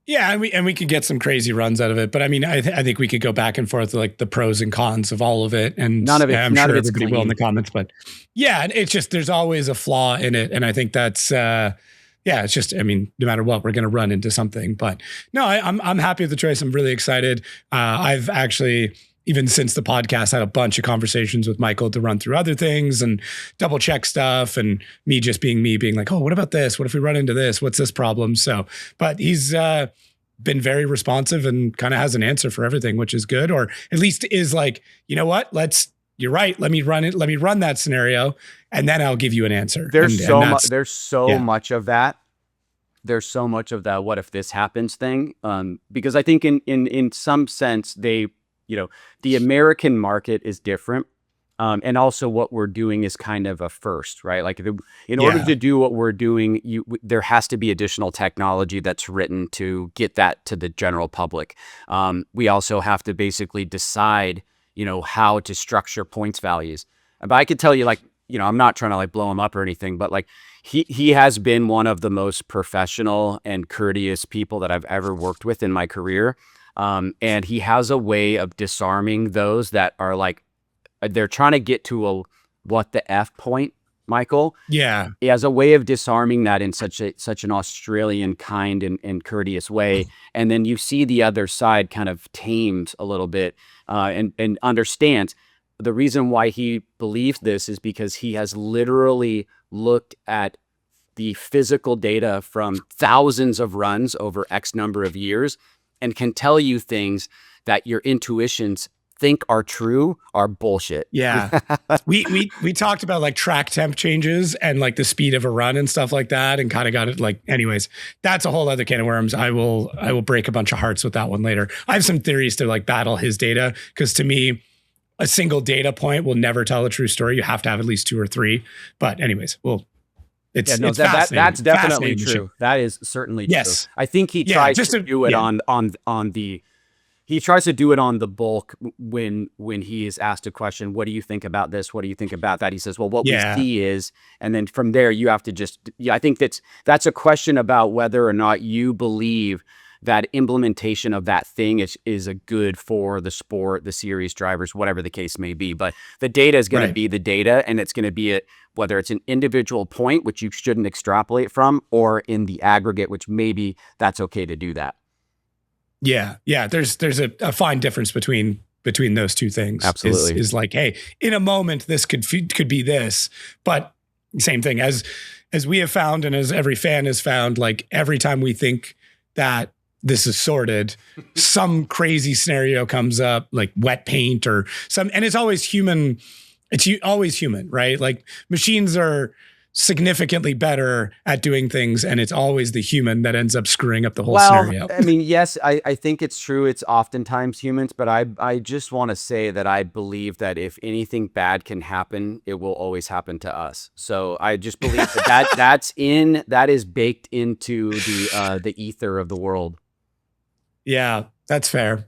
Yeah, and we could get some crazy runs out of it, but I mean, I think we could go back and forth like the pros and cons of all of it, and none of it. I'm none sure of it's everybody clean. will in the comments, but yeah, it's just there's always a flaw in it, and I think that's it's just, I mean, no matter what, we're going to run into something. But no, I'm happy with the choice. I'm really excited. I've actually, even since the podcast, had a bunch of conversations with Michael to run through other things and double check stuff, and me just being like, oh, what about this? What if we run into this? What's this problem? So, but he's been very responsive and kind of has an answer for everything, which is good, or at least is like, you know what? You're right. Let me run it. Let me run that scenario, and then I'll give you an answer. There's so much of that. There's so much of that what if this happens thing. Because I think in some sense the American market is different. And also what we're doing is kind of a first, right? Like in order to do what we're doing, there has to be additional technology that's written to get that to the general public. We also have to basically decide, how to structure points values. But I could tell you, like, I'm not trying to like blow him up or anything, but like he has been one of the most professional and courteous people that I've ever worked with in my career. And he has a way of disarming those that are like, they're trying to get to a what the F point, Michael. Yeah. He has a way of disarming that in such an Australian kind and courteous way. And then you see the other side kind of tamed a little bit and understands. The reason why he believes this is because he has literally looked at the physical data from thousands of runs over X number of years and can tell you things that your intuitions think are true are bullshit. Yeah. we talked about like track temp changes and like the speed of a run and stuff like that, and kind of got it like, anyways, that's a whole other can of worms. I will break a bunch of hearts with that one later. I have some theories to like battle his data, because to me, a single data point will never tell a true story. You have to have at least 2 or 3. But anyways, it's fascinating. That's definitely true. That is certainly true. I think he tries to do it on the. He tries to do it on the bulk when he is asked a question. What do you think about this? What do you think about that? He says, well, what we see is, and then from there you have to just. I think that's a question about whether or not you believe that implementation of that thing is a good for the sport, the series drivers, whatever the case may be. But the data is going to be the data, and it's going to be whether it's an individual point, which you shouldn't extrapolate from, or in the aggregate, which maybe that's okay to do that. Yeah. There's a fine difference between those two things. Absolutely. Is like, hey, in a moment, this could be this, but same thing as we have found, and as every fan has found, like every time we think that this is sorted, some crazy scenario comes up, like wet paint or some, and it's always human. It's always human, right? Like machines are significantly better at doing things, and it's always the human that ends up screwing up the whole scenario. I mean, yes, I think it's true. It's oftentimes humans, but I just want to say that I believe that if anything bad can happen, it will always happen to us. So I just believe that is baked into the ether of the world. Yeah, that's fair.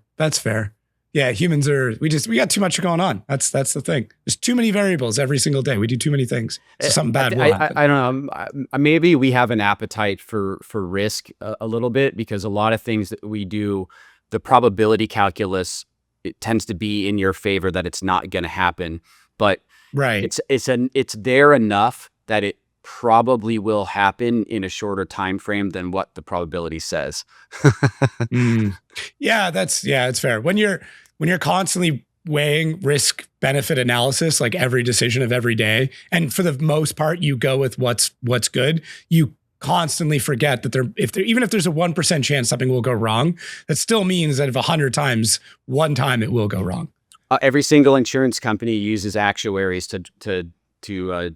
Yeah, humans we got too much going on. That's the thing. There's too many variables every single day. We do too many things. So something bad will happen. I don't know. Maybe we have an appetite for risk a little bit, because a lot of things that we do, the probability calculus, it tends to be in your favor that it's not going to happen. But it's there enough that it probably will happen in a shorter time frame than what the probability says. Yeah, it's fair. When you're constantly weighing risk benefit analysis, like every decision of every day, and for the most part you go with what's good, you constantly forget that even if there's a 1% chance something will go wrong, that still means that if 100 times, one time it will go wrong. Every single insurance company uses actuaries to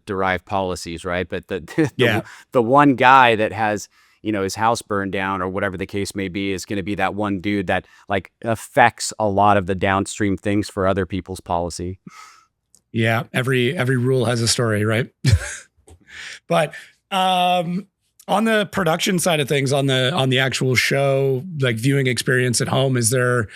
derive policies, right? But the one guy that has, his house burned down or whatever the case may be is going to be that one dude that like affects a lot of the downstream things for other people's policy. Yeah, every rule has a story, right? But on the production side of things, on the actual show, like viewing experience at home, is there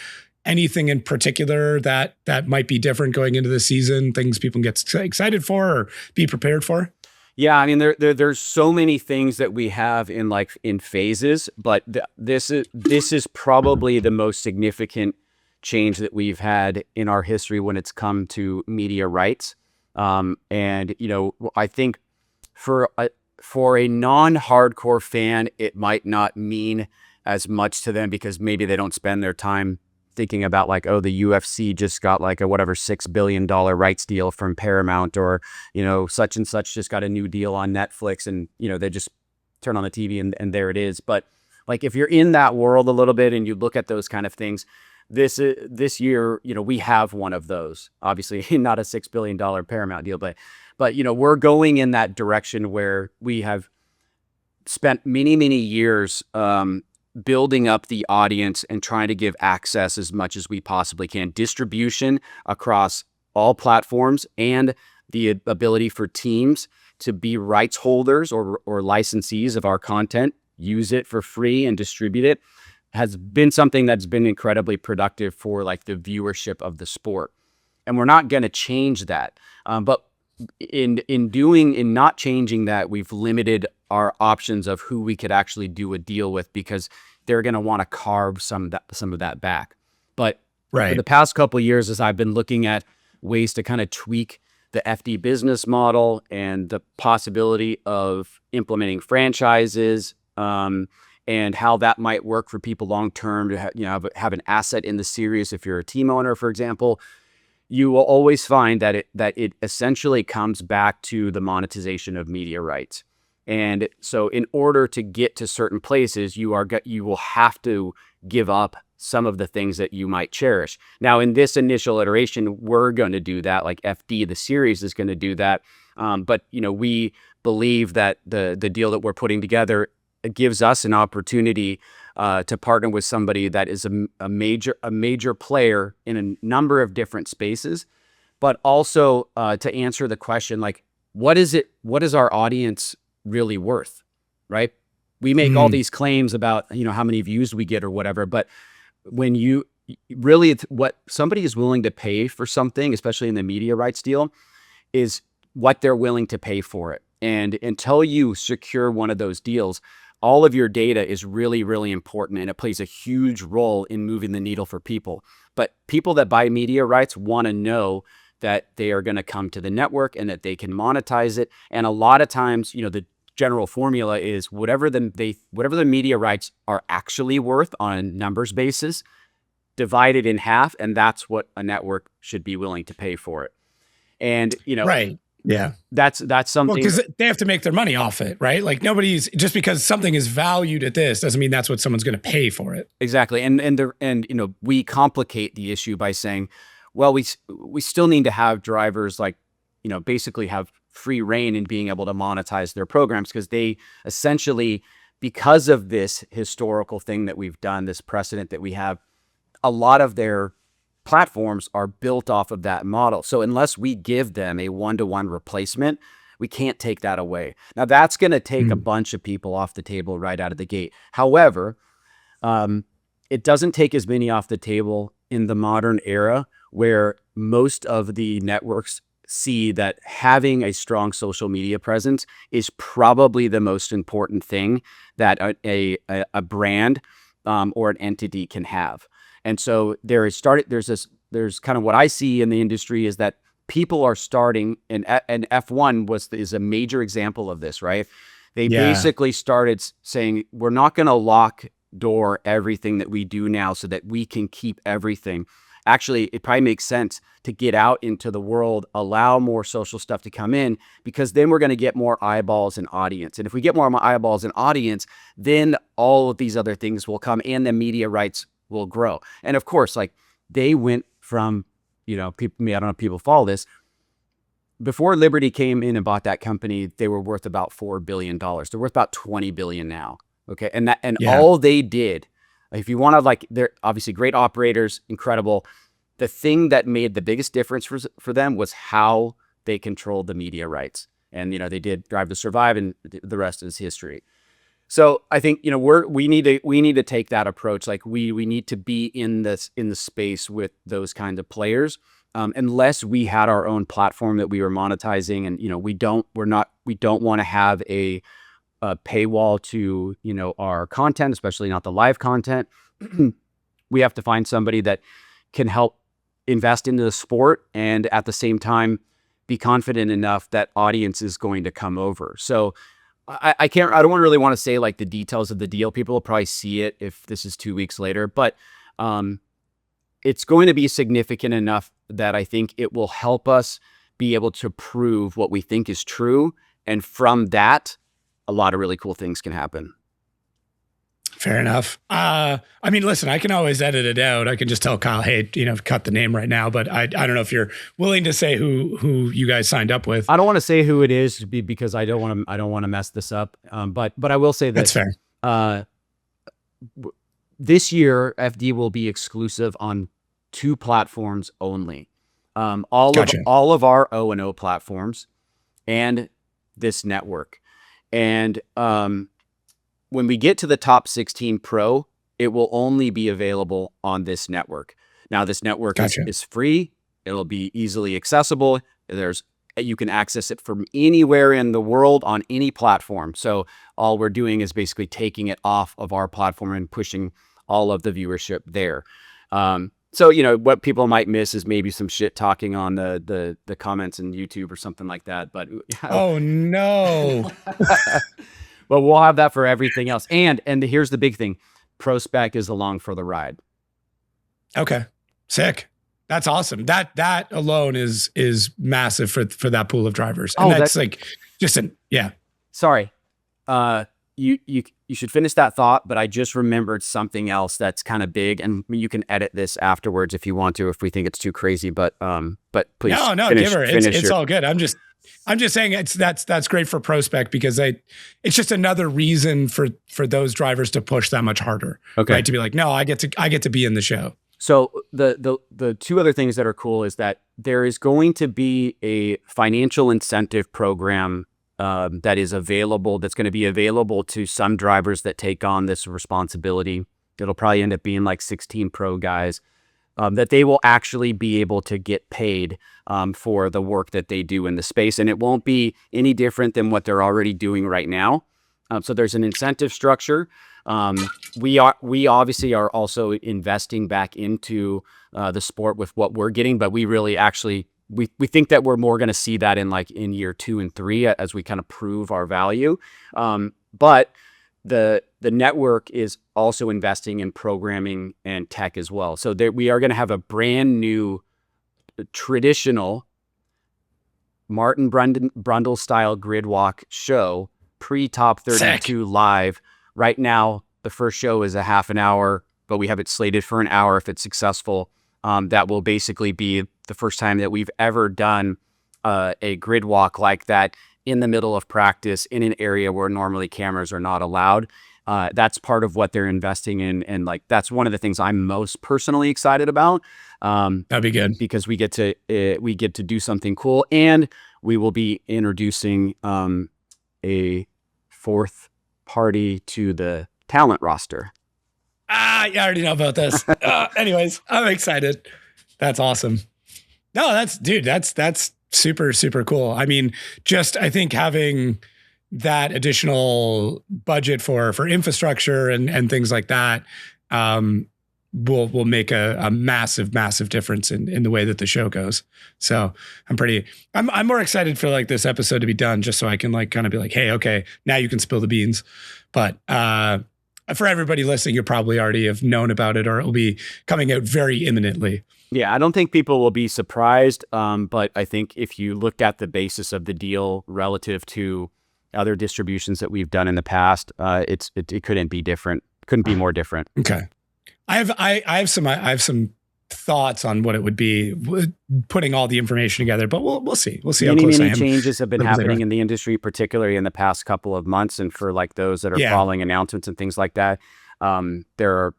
anything in particular that might be different going into the season, things people can get excited for or be prepared for? Yeah, I mean, there's so many things that we have in phases, but this is probably the most significant change that we've had in our history when it's come to media rights. And I think for a non-hardcore fan, it might not mean as much to them, because maybe they don't spend their time thinking about like, oh, the UFC just got like a $6 billion rights deal from Paramount, or, such and such just got a new deal on Netflix, and, they just turn on the TV and there it is. But like, if you're in that world a little bit and you look at those kind of things, this year, we have one of those, obviously not a $6 billion Paramount deal, but we're going in that direction where we have spent many, many years, building up the audience and trying to give access as much as we possibly can, distribution across all platforms, and the ability for teams to be rights holders or licensees of our content, use it for free and distribute it, has been something that's been incredibly productive for like the viewership of the sport. And we're not going to change that. But in not changing that, we've limited our options of who we could actually do a deal with, because they're going to want to carve some of that back. But for the past couple of years, as I've been looking at ways to kind of tweak the FD business model and the possibility of implementing franchises, and how that might work for people long term to have an asset in the series if you're a team owner, for example, you will always find that it essentially comes back to the monetization of media rights. And so in order to get to certain places, you will have to give up some of the things that you might cherish. Now, in this initial iteration, we're going to do that, like FD, the series, is going to do that. But we believe that the deal that we're putting together gives us an opportunity to partner with somebody that is a major player in a number of different spaces, but also to answer the question, like, what is our audience really worth, right? We make all these claims about, how many views we get or whatever, but when what somebody is willing to pay for something, especially in the media rights deal, is what they're willing to pay for it. And until you secure one of those deals, all of your data is really, really important, and it plays a huge role in moving the needle for people. But people that buy media rights want to know that they are going to come to the network and that they can monetize it. And a lot of times, the general formula is whatever the media rights are actually worth on a numbers basis, divided in half, and that's what a network should be willing to pay for it. And right. Yeah. That's something, because they have to make their money off it, right? Like nobody's, just because something is valued at this doesn't mean that's what someone's going to pay for it. Exactly. And we complicate the issue by saying, well, we still need to have drivers basically have free reign in being able to monetize their programs, because they essentially, because of this historical thing that we've done, this precedent that we have, a lot of their platforms are built off of that model. So unless we give them a one-to-one replacement, we can't take that away. Now that's going to take a bunch of people off the table right out of the gate. However, it doesn't take as many off the table in the modern era, where most of the networks see that having a strong social media presence is probably the most important thing that a brand or an entity can have. And so there's kind of what I see in the industry is that people are starting, and F1 is a major example of this, right? They basically started saying, we're not going to lock door everything that we do now so that we can keep everything. Actually, it probably makes sense to get out into the world, allow more social stuff to come in, because then we're going to get more eyeballs and audience. And if we get more eyeballs and audience, then all of these other things will come and the media rights will grow. And of course, they went from, people, I don't know if people follow this, before Liberty came in and bought that company, they were worth about $4 billion. They're worth about 20 billion now. Okay. And all they did, if you want to, they're obviously great operators, incredible. The thing that made the biggest difference for them was how they controlled the media rights. And, they did Drive to Survive, and the rest is history. So I think, we need to take that approach. We need to be in the space with those kind of players. Unless we had our own platform that we were monetizing, and, we don't want to have a paywall to, our content, especially not the live content. We have to find somebody that can help invest into the sport and at the same time be confident enough that audience is going to come over. So I don't really want to say the details of the deal. People will probably see it if this is 2 weeks later, but it's going to be significant enough that I think it will help us be able to prove what we think is true. And from that, a lot of really cool things can happen. Fair enough. Listen, I can always edit it out. I can just tell Kyle, hey, cut the name right now. But I don't know if you're willing to say who you guys signed up with. I don't want to say who it is because I don't want to mess this up. But I will say that's fair. This year, FD will be exclusive on 2 platforms only. All of our O&O platforms and this network. And when we get to the top 16 Pro, it will only be available on this network. Now, this network is free. It'll be easily accessible. You can access it from anywhere in the world on any platform. So all we're doing is basically taking it off of our platform and pushing all of the viewership there. So, what people might miss is maybe some shit talking on the comments in YouTube or something like that. But oh no. But we'll have that for everything else. And here's the big thing. ProSpec is along for the ride. Okay. Sick. That's awesome. That alone is massive for that pool of drivers. And that's yeah. Sorry. You should finish that thought, but I just remembered something else that's kind of big, and you can edit this afterwards if you want to, if we think it's too crazy, but please. No, give her. It's all good. I'm just saying that's great for ProSpec because it's just another reason for those drivers to push that much harder. Okay. Right? To be like, no, I get to be in the show. So the 2 other things that are cool is that there is going to be a financial incentive program that is available, that's going to be available to some drivers that take on this responsibility. It'll probably end up being 16 Pro guys. That they will actually be able to get paid for the work that they do in the space. And it won't be any different than what they're already doing right now. So there's an incentive structure. We obviously are also investing back into the sport with what we're getting, but we really actually we think that we're more going to see that in year 2 and 3 as we kind of prove our value. But the network is also investing in programming and tech as well. So we are going to have a brand new traditional Martin Brundle style grid walk show pre-top 32 live. Right now, the first show is a half an hour, but we have it slated for an hour if it's successful. That will basically be the first time that we've ever done a grid walk like that in the middle of practice in an area where normally cameras are not allowed. That's part of what they're investing in. And like, that's one of the things I'm most personally excited about. That'd be good because we get to do something cool, and we will be introducing a 4th party to the talent roster. I already know about this. Anyways, I'm excited. That's awesome. No, that's super, super cool. I mean, I think having that additional budget for infrastructure and things like that will make a massive, massive difference in the way that the show goes. So I'm more excited for like this episode to be done, just so I can like kind of be like, hey, okay, now you can spill the beans. But for everybody listening, you probably already have known about it, or it will be coming out very imminently. Yeah, I don't think people will be surprised. But I think if you look at the basis of the deal relative to other distributions that we've done in the past, it couldn't be different. Couldn't be more different. Okay. I have some thoughts on what it would be putting all the information together, but we'll see. We'll see how close I am. Many changes have been happening in the industry, particularly in the past couple of months. And for like those that are following announcements and things like that, there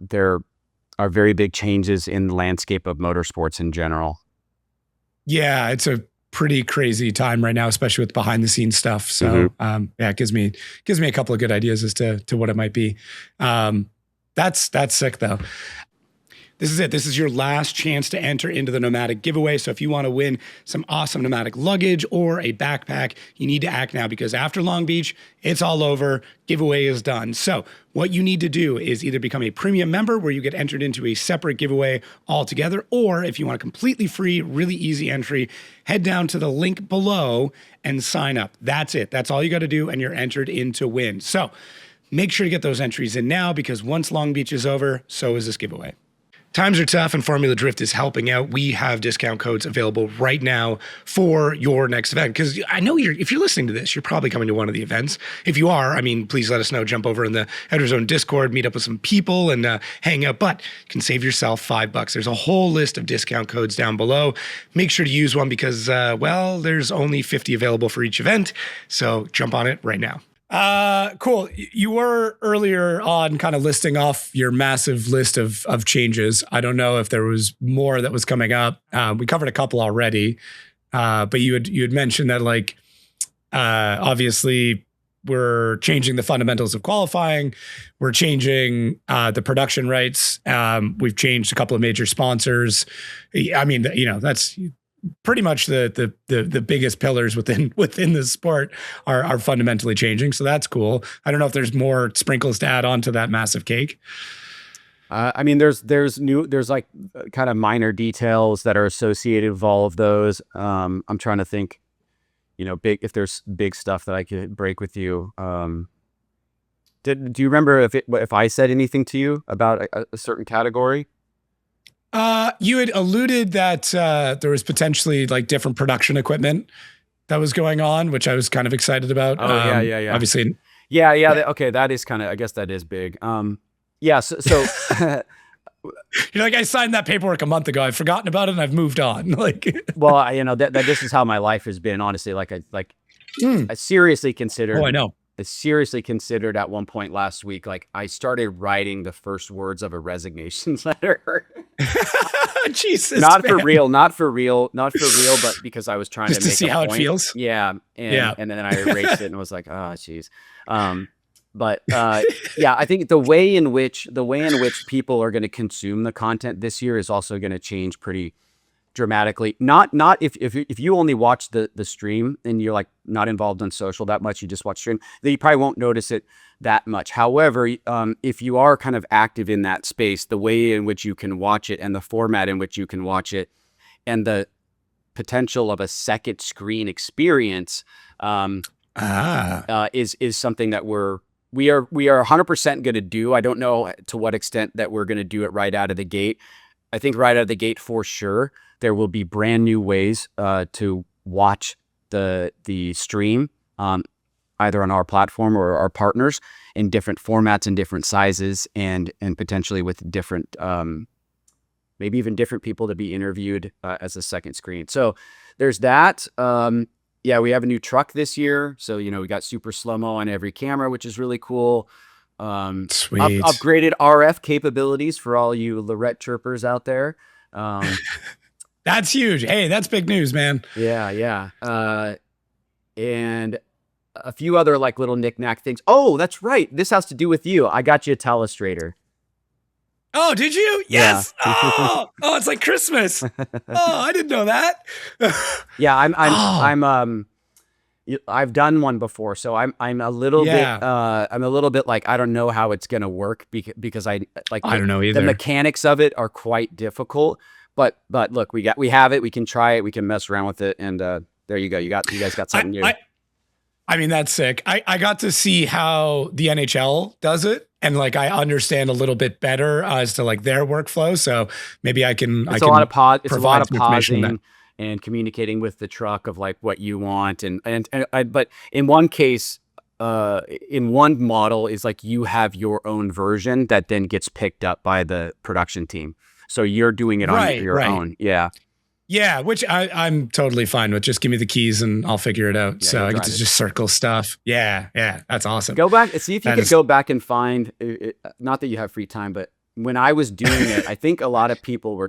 are very big changes in the landscape of motorsports in general. Yeah, it's a pretty crazy time right now, especially with behind the scenes stuff. So it gives me a couple of good ideas as to what it might be. That's sick though. This is it. This is your last chance to enter into the Nomatic giveaway. So if you want to win some awesome Nomatic luggage or a backpack, you need to act now, because after Long Beach, it's all over. Giveaway is done. So what you need to do is either become a premium member where you get entered into a separate giveaway altogether, or if you want a completely free, really easy entry, head down to the link below and sign up. That's it. That's all you got to do, and you're entered in to win. So make sure to get those entries in now, because once Long Beach is over, so is this giveaway. Times are tough, and Formula Drift is helping out. We have discount codes available right now for your next event, because I know if you're listening to this, you're probably coming to one of the events. If you are, I mean, please let us know. Jump over in the Outerzone Discord, meet up with some people, and hang out. But you can save yourself $5. There's a whole list of discount codes down below. Make sure to use one, because, there's only 50 available for each event. So jump on it right now. Cool. You were earlier on kind of listing off your massive list of changes. I don't know if there was more that was coming up. We covered a couple already, but you had mentioned that obviously we're changing the fundamentals of qualifying. We're changing the production rights. We've changed a couple of major sponsors. I mean, that's pretty much the biggest pillars within the sport are fundamentally changing. So that's cool. I don't know if there's more sprinkles to add on to that massive cake. I mean, there's like kind of minor details that are associated with all of those. I'm trying to think, if there's big stuff that I could break with you. Do you remember if I said anything to you about a certain category? You had alluded that there was potentially like different production equipment that was going on, which I was kind of excited about. Oh, yeah. Obviously. Yeah. Okay, that is kind of, I guess that is big. Yeah, so you're like, I signed that paperwork a month ago. I've forgotten about it and I've moved on. Well, that this is how my life has been, honestly. I seriously considered. Oh, I know. I seriously considered at one point last week, I started writing the first words of a resignation letter. Jesus, not for real, but because I was trying just to make see how point. It feels. Yeah, and then I erased it and was like, oh, geez. But I think the way in which people are going to consume the content this year is also going to change pretty dramatically. Not if you only watch the stream and you're like not involved on social that much, you just watch stream, then you probably won't notice it that much. However, if you are kind of active in that space, the way in which you can watch it and the format in which you can watch it and the potential of a second screen experience is something that we are 100% going to do. I don't know to what extent that we're going to do it right out of the gate. I think right out of the gate for sure, there will be brand new ways to watch the stream, either on our platform or our partners, in different formats and different sizes, and potentially with different, maybe even different people to be interviewed as a second screen. So there's that. Yeah, we have a new truck this year. So, we got super slow-mo on every camera, which is really cool. Sweet. Upgraded RF capabilities for all you Lorette chirpers out there. That's huge. Hey, that's big news, man. Yeah. And a few other like little knick-knack things. Oh, that's right. This has to do with you. I got you a telestrator. Oh, did you? Yes. Yeah. Oh, it's like Christmas. Oh, I didn't know that. Yeah, I've done one before, so I'm a little bit like I don't know how it's gonna work because I don't know either. The mechanics of it are quite difficult. But look, we have it. We can try it. We can mess around with it, and there you go. You guys got something new. I mean, that's sick. I got to see how the NHL does it, and like I understand a little bit better as to like their workflow. So maybe it's a lot of pausing and communicating with the truck of like what you want, but in one case, in one model is like you have your own version that then gets picked up by the production team. So you're doing it on your own. Yeah. Yeah, which I'm totally fine with. Just give me the keys and I'll figure it out. So I get to just circle stuff. Yeah, that's awesome. Go back, see if you can go back and find, not that you have free time, but when I was doing it, I think a lot of people were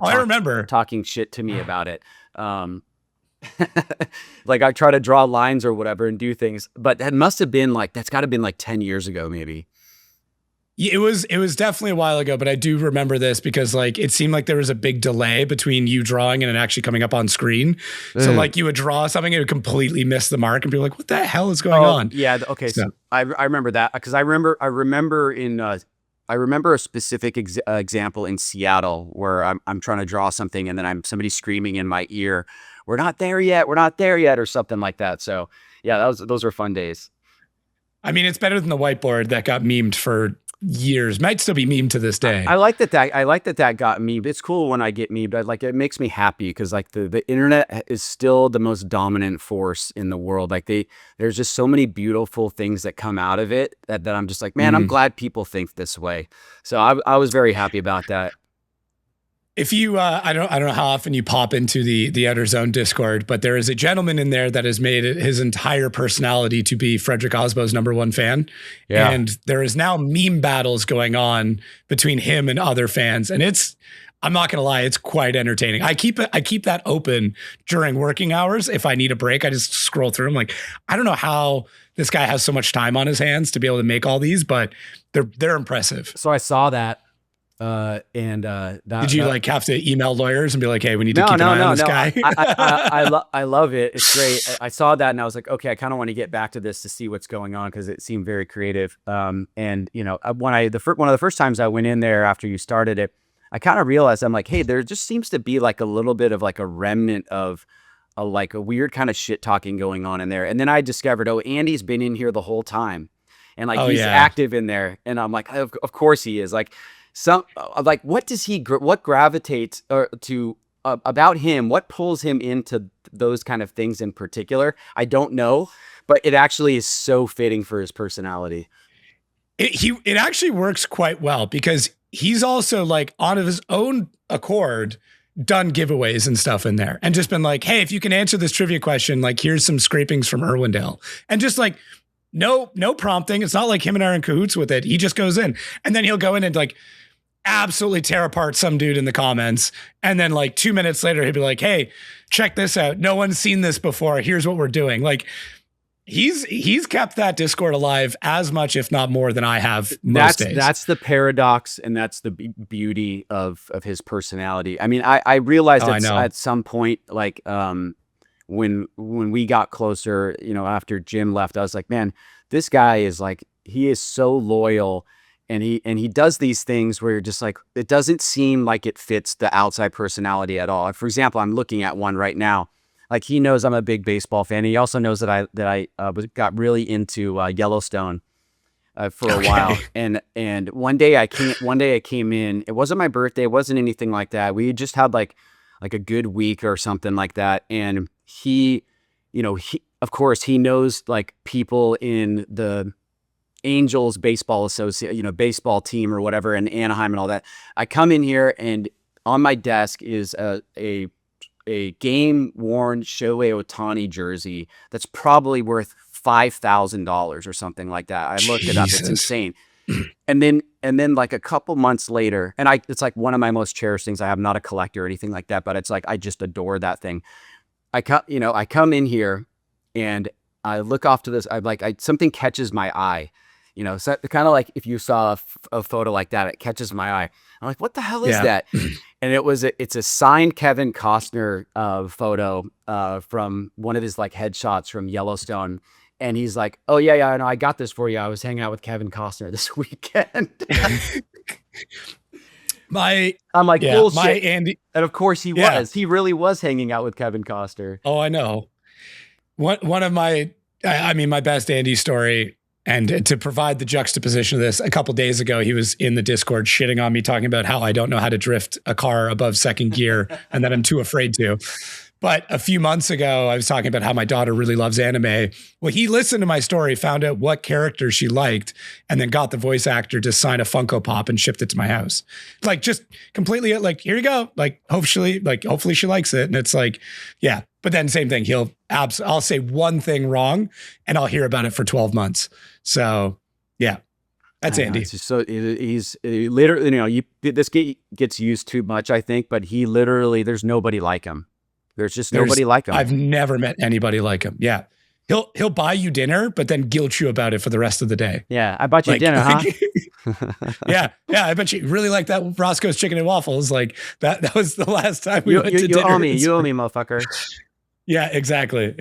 talking shit to me about it. Like I try to draw lines or whatever and do things, but that must have been like, that's got to have been like 10 years ago, maybe. Yeah, it was definitely a while ago, but I do remember this because like it seemed like there was a big delay between you drawing and it actually coming up on screen. So like you would draw something and it would completely miss the mark and be like, what the hell is going on? Yeah. Okay. So I remember that because I remember a specific example in Seattle where I'm trying to draw something and then somebody screaming in my ear, we're not there yet, or something like that. So yeah, those were fun days. I mean, it's better than the whiteboard that got memed for years. Might still be memed to this day. I like that got memed. It's cool when I get memed. It makes me happy because like the internet is still the most dominant force in the world. Like there's just so many beautiful things that come out of it that I'm just like, man, I'm glad people think this way. So I was very happy about that. If you, I don't know how often you pop into the Outerzone Discord, but there is a gentleman in there that has made it his entire personality to be Frederick Osbo's #1 fan. Yeah. And there is now meme battles going on between him and other fans. And I'm not going to lie, it's quite entertaining. I keep that open during working hours. If I need a break, I just scroll through them. Like, I don't know how this guy has so much time on his hands to be able to make all these, but they're impressive. So I saw that. Did you like have to email lawyers and be like, hey, we need to keep an eye on this guy? I love it. It's great. I saw that and I was like, okay, I kind of want to get back to this to see what's going on because it seemed very creative. And when one of the first times I went in there after you started it, I kind of realized I'm like, hey, there just seems to be like a little bit of like a remnant of a weird kind of shit talking going on in there. And then I discovered, Andy's been in here the whole time, and like he's active in there. And I'm like, of course he is. Like. What gravitates to about him? What pulls him into those kind of things in particular? I don't know, but it actually is so fitting for his personality. It actually works quite well because he's also like on his own accord done giveaways and stuff in there and just been like, hey, if you can answer this trivia question, like here's some scrapings from Irwindale, and just like no prompting. It's not like him and I are in cahoots with it. He just goes in and then he'll go in and like absolutely tear apart some dude in the comments. And then like 2 minutes later, he'd be like, hey, check this out. No one's seen this before. Here's what we're doing. Like he's kept that Discord alive as much, if not more, than I have most days. That's the paradox, and that's the beauty of his personality. I mean, I realized at some point, like when we got closer, after Jim left, I was like, man, this guy is like, he is so loyal. And he does these things where you're just like, it doesn't seem like it fits the outside personality at all. For example, I'm looking at one right now. Like, he knows I'm a big baseball fan. He also knows that I got really into Yellowstone for a while. And one day I came in. It wasn't my birthday. It wasn't anything like that. We just had like a good week or something like that. And he of course he knows like people in the Angels baseball associate, baseball team or whatever in Anaheim and all that. I come in here, and on my desk is a game worn Shohei Ohtani jersey that's probably worth $5,000 or something like that. I looked it up; it's insane. And then like a couple months later, and it's like one of my most cherished things. I'm not a collector or anything like that, but it's like I just adore that thing. I come in here, and I look off to this. Something catches my eye. So kind of like if you saw a photo like that, it catches my eye. I'm like, what the hell is that? And it's a signed Kevin Costner photo from one of his like headshots from Yellowstone. And he's like, oh yeah, I know, I got this for you. I was hanging out with Kevin Costner this weekend. I'm like, bullshit. My Andy, and of course he was. He really was hanging out with Kevin Costner. Oh, I know. One of my best Andy story. And to provide the juxtaposition of this, a couple days ago, he was in the Discord shitting on me, talking about how I don't know how to drift a car above second gear and that I'm too afraid to. But a few months ago, I was talking about how my daughter really loves anime. Well, he listened to my story, found out what character she liked, and then got the voice actor to sign a Funko Pop and shipped it to my house. Like, just completely like, here you go. Like, hopefully she likes it. And it's like, yeah. But then same thing. I'll say one thing wrong and I'll hear about it for 12 months. So yeah, that's Andy. It's just so he's literally, this gets used too much, I think, but he literally, there's nobody like him. There's just nobody like him. I've never met anybody like him. Yeah. He'll buy you dinner, but then guilt you about it for the rest of the day. Yeah. I bought you dinner, huh? Yeah. I bet you really like that Roscoe's Chicken and Waffles. Like that was the last time we went to dinner. You owe me, motherfucker. Yeah, exactly.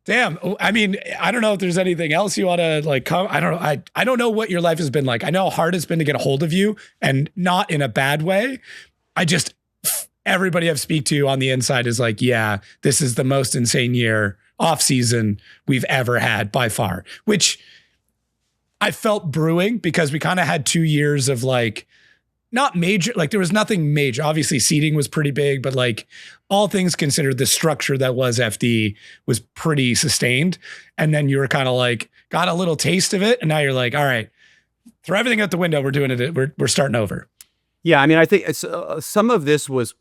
Damn. I mean, I don't know if there's anything else you want to like come. I don't know. I don't know what your life has been like. I know how hard it's been to get a hold of you, and not in a bad way. Everybody I've speak to on the inside is like, yeah, this is the most insane year off season we've ever had by far, which I felt brewing because we kind of had 2 years of like, not major, like there was nothing major. Obviously seating was pretty big, but like all things considered, the structure that was FD was pretty sustained. And then you were kind of like, got a little taste of it. And now you're like, all right, throw everything out the window. We're doing it. We're starting over. Yeah. I mean, I think it's, some of this was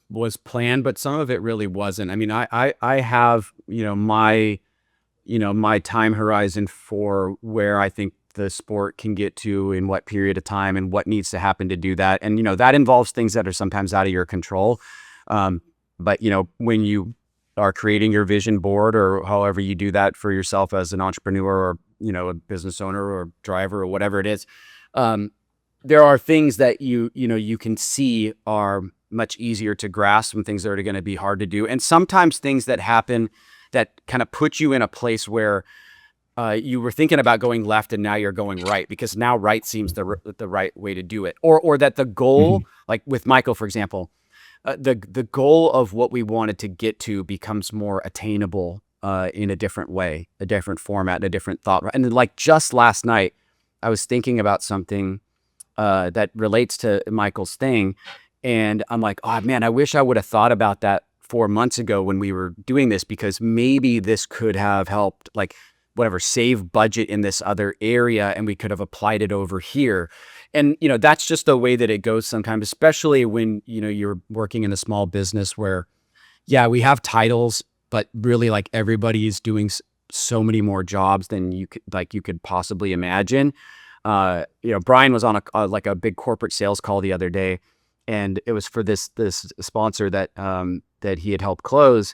planned, but some of it really wasn't. I mean, I have, my time horizon for where I think the sport can get to in what period of time and what needs to happen to do that. And, that involves things that are sometimes out of your control. But, when you are creating your vision board or however you do that for yourself as an entrepreneur or, a business owner or driver or whatever it is, there are things that you can see are much easier to grasp and things that are going to be hard to do. And sometimes things that happen that kind of put you in a place where you were thinking about going left and now you're going right because now right seems the right way to do it. Or that the goal, like with Michael, for example, the goal of what we wanted to get to becomes more attainable in a different way, a different format, a different thought. And then, like just last night, I was thinking about something that relates to Michael's thing. And I'm like, oh man, I wish I would have thought about that 4 months ago when we were doing this, because maybe this could have helped, like, save budget in this other area and we could have applied it over here. And, that's just the way that it goes sometimes, especially when, you're working in a small business where, yeah, we have titles, but really like everybody is doing so many more jobs than you could possibly imagine. Brian was on a big corporate sales call the other day, and it was for this sponsor that he had helped close.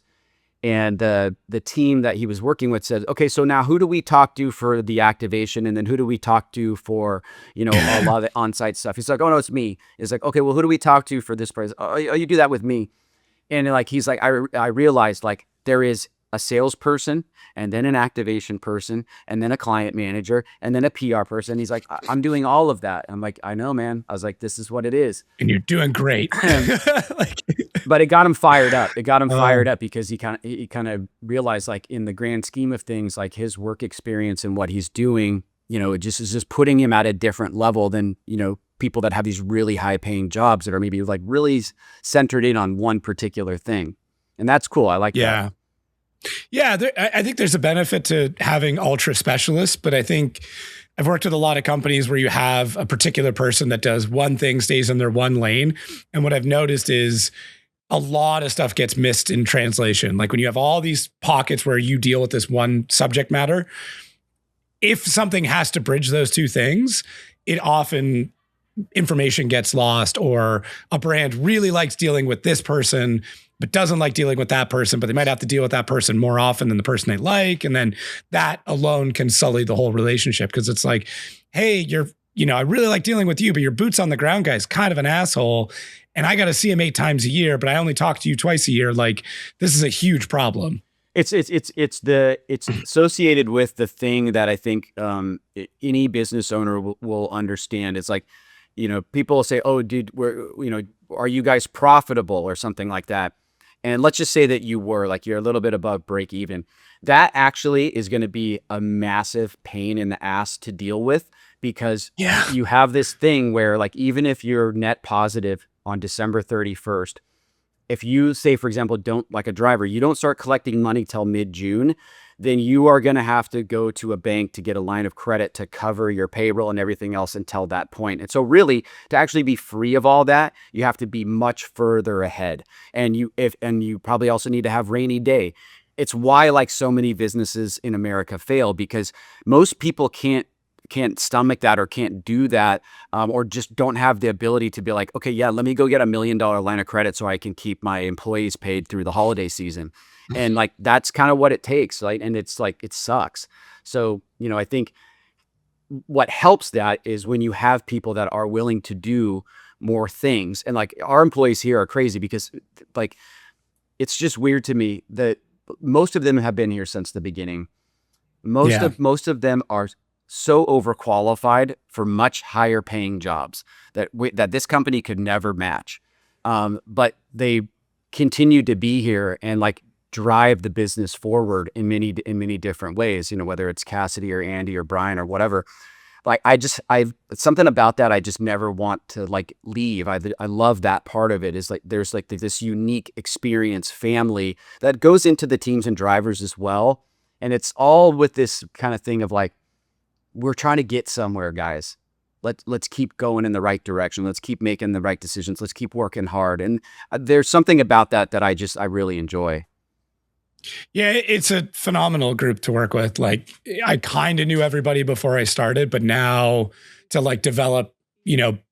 And the team that he was working with said, okay, so now who do we talk to for the activation? And then who do we talk to for, a lot of the on-site stuff? He's like, oh no, it's me. It's like, okay, well, who do we talk to for this price? Oh, you do that with me. And like, he's like, I realized like there is a salesperson and then an activation person and then a client manager and then a PR person. He's like, I'm doing all of that. I'm like, I know, man. I was like, this is what it is. And you're doing great. But it got him fired up. It got him fired up because he kind of realized, like, in the grand scheme of things, like his work experience and what he's doing, it just is just putting him at a different level than, people that have these really high paying jobs that are maybe like really centered in on one particular thing. And that's cool. I like that. Yeah, I think there's a benefit to having ultra specialists, but I think I've worked with a lot of companies where you have a particular person that does one thing, stays in their one lane. And what I've noticed is a lot of stuff gets missed in translation. Like when you have all these pockets where you deal with this one subject matter, if something has to bridge those two things, it often information gets lost, or a brand really likes dealing with this person but doesn't like dealing with that person, but they might have to deal with that person more often than the person they like. And then that alone can sully the whole relationship, because it's like, hey, I really like dealing with you, but your boots on the ground guy's kind of an asshole. And I got to see him 8 times a year, but I only talk to you twice a year. Like, this is a huge problem. It's associated with the thing that I think any business owner will understand. It's like, people will say, oh, dude, are you guys profitable or something like that? And let's just say that you're a little bit above break even. That actually is going to be a massive pain in the ass to deal with, because you have this thing where, like, even if you're net positive on December 31st, if you say, for example, like a driver, you don't start collecting money till mid-June, then you are going to have to go to a bank to get a line of credit to cover your payroll and everything else until that point. And so really, to actually be free of all that, you have to be much further ahead. And you probably also need to have rainy day. It's why, like, so many businesses in America fail, because most people can't stomach that or can't do that, or just don't have the ability to be like, okay, yeah, let me go get $1 million line of credit so I can keep my employees paid through the holiday season. And like, that's kind of what it takes, right? And it's like, it sucks. So, I think what helps that is when you have people that are willing to do more things. And like, our employees here are crazy, because like, it's just weird to me that most of them have been here since the beginning. Most of them are so overqualified for much higher paying jobs that this company could never match. But they continue to be here and like drive the business forward in many different ways, whether it's Cassidy or Andy or Brian or whatever. Like, something about that I just never want to like leave. I love that part of it, is like there's like this unique experience family that goes into the teams and drivers as well. And it's all with this kind of thing of like, we're trying to get somewhere, guys. Let's keep going in the right direction. Let's keep making the right decisions. Let's keep working hard. And there's something about that I really enjoy. Yeah, it's a phenomenal group to work with. Like, I kind of knew everybody before I started, but now to like develop,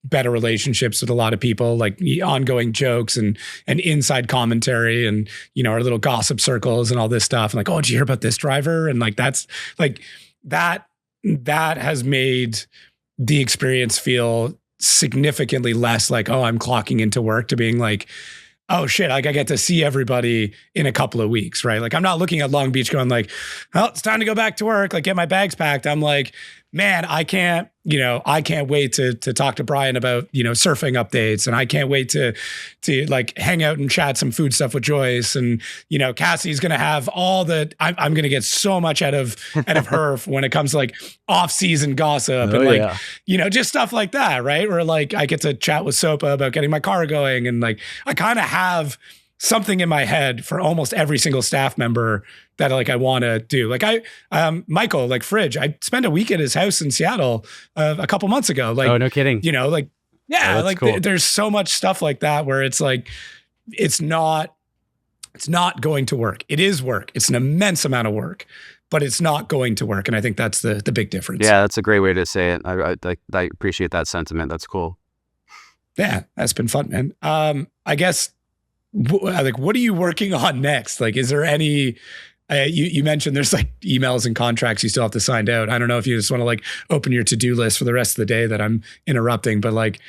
better relationships with a lot of people, like ongoing jokes and inside commentary and, our little gossip circles and all this stuff. And like, oh, did you hear about this driver? And like, that's like that has made the experience feel significantly less like, oh, I'm clocking into work, to being like, oh shit, like I get to see everybody in a couple of weeks, right? Like, I'm not looking at Long Beach going like, well, it's time to go back to work, like get my bags packed. I'm like, man, I can't wait to talk to Brian about, surfing updates. And I can't wait to like hang out and chat some food stuff with Joyce. And, Cassie's going to have all I'm going to get so much out of her when it comes to like off-season gossip and like, just stuff like that. Right. Where like, I get to chat with Sopa about getting my car going. And like, I kind of have something in my head for almost every single staff member that like I want to do. Like Michael, like Fridge, I spent a week at his house in Seattle a couple months ago. Like, oh, no kidding. Like, yeah, oh, like cool. There's so much stuff like that where it's like, it's not going to work. It is work. It's an immense amount of work, but it's not going to work. And I think that's the big difference. Yeah, that's a great way to say it. I appreciate that sentiment. That's cool. Yeah, that's been fun, man. I guess like, what are you working on next? Like, is there any, you mentioned there's like emails and contracts you still have to sign out. I don't know if you just want to like open your to-do list for the rest of the day that I'm interrupting, but like,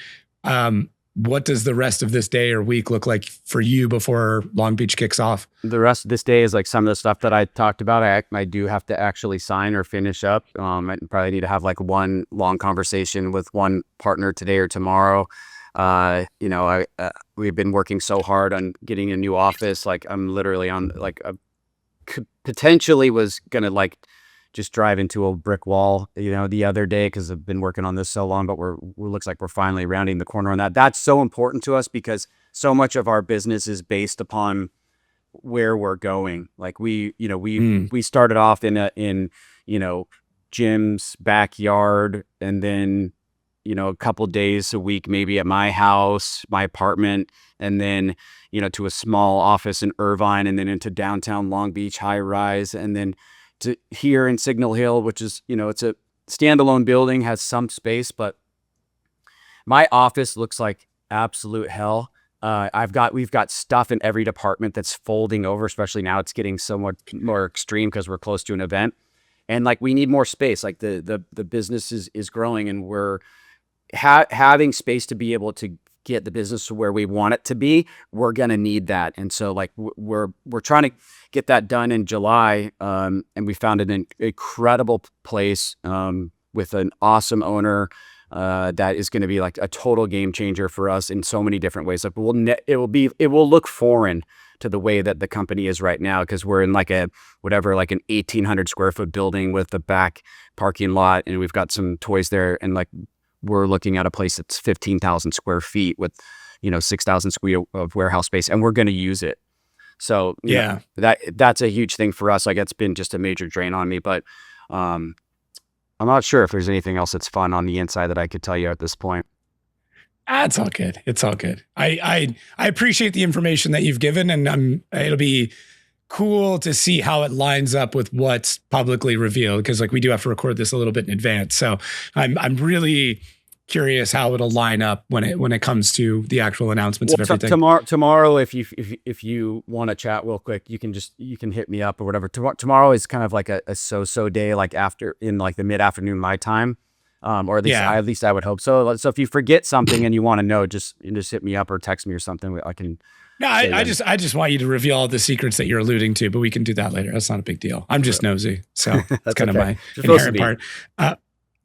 what does the rest of this day or week look like for you before Long Beach kicks off? The rest of this day is like some of the stuff that I talked about. I do have to actually sign or finish up. I probably need to have like one long conversation with one partner today or tomorrow. We've been working so hard on getting a new office. Like I'm literally on like potentially was gonna like just drive into a brick wall, the other day because I've been working on this so long. But we looks like we're finally rounding the corner on that. That's so important to us because so much of our business is based upon where we're going. Like we started off in Jim's backyard, and then a couple days a week maybe at my house, my apartment, and then to a small office in Irvine, and then into downtown Long Beach high rise, and then to here in Signal Hill, which is it's a standalone building, has some space, but my office looks like absolute hell. We've got stuff in every department that's folding over, especially now it's getting somewhat more extreme because we're close to an event, and like we need more space. Like the business is growing, and we're having space to be able to get the business to where we want it to be. We're gonna need that, and so like we're trying to get that done in July, and we found an incredible place with an awesome owner that is going to be like a total game changer for us in so many different ways. Like it will look foreign to the way that the company is right now, because we're in like an 1,800 square foot building with the back parking lot, and we've got some toys there, and like we're looking at a place that's 15,000 square feet with 6,000 square of warehouse space, and we're going to use it. So that's a huge thing for us. Like it's been just a major drain on me, but I'm not sure if there's anything else that's fun on the inside that I could tell you at this point. It's all good. It's all good. I appreciate the information that you've given, and it'll be cool to see how it lines up with what's publicly revealed, because like we do have to record this a little bit in advance. So I'm really curious how it'll line up when it comes to the actual announcements of everything. Tomorrow, if you want to chat real quick, you can hit me up or whatever. Tomorrow is kind of like a so day, like in like the mid-afternoon my time, or at least I would hope so. So if you forget something and you want to know, just hit me up or text me or something. I can. No, I just want you to reveal all the secrets that you're alluding to, but we can do that later. That's not a big deal. I'm just nosy, so that's kind of my inherent part.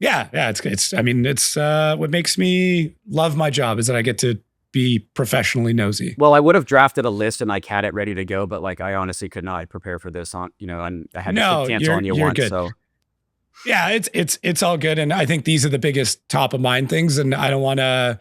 It's what makes me love my job is that I get to be professionally nosy. Well, I would have drafted a list and like had it ready to go, but like I honestly could not prepare for this and I had to cancel on you once. Good. So yeah, it's all good, and I think these are the biggest top of mind things, and I don't want to.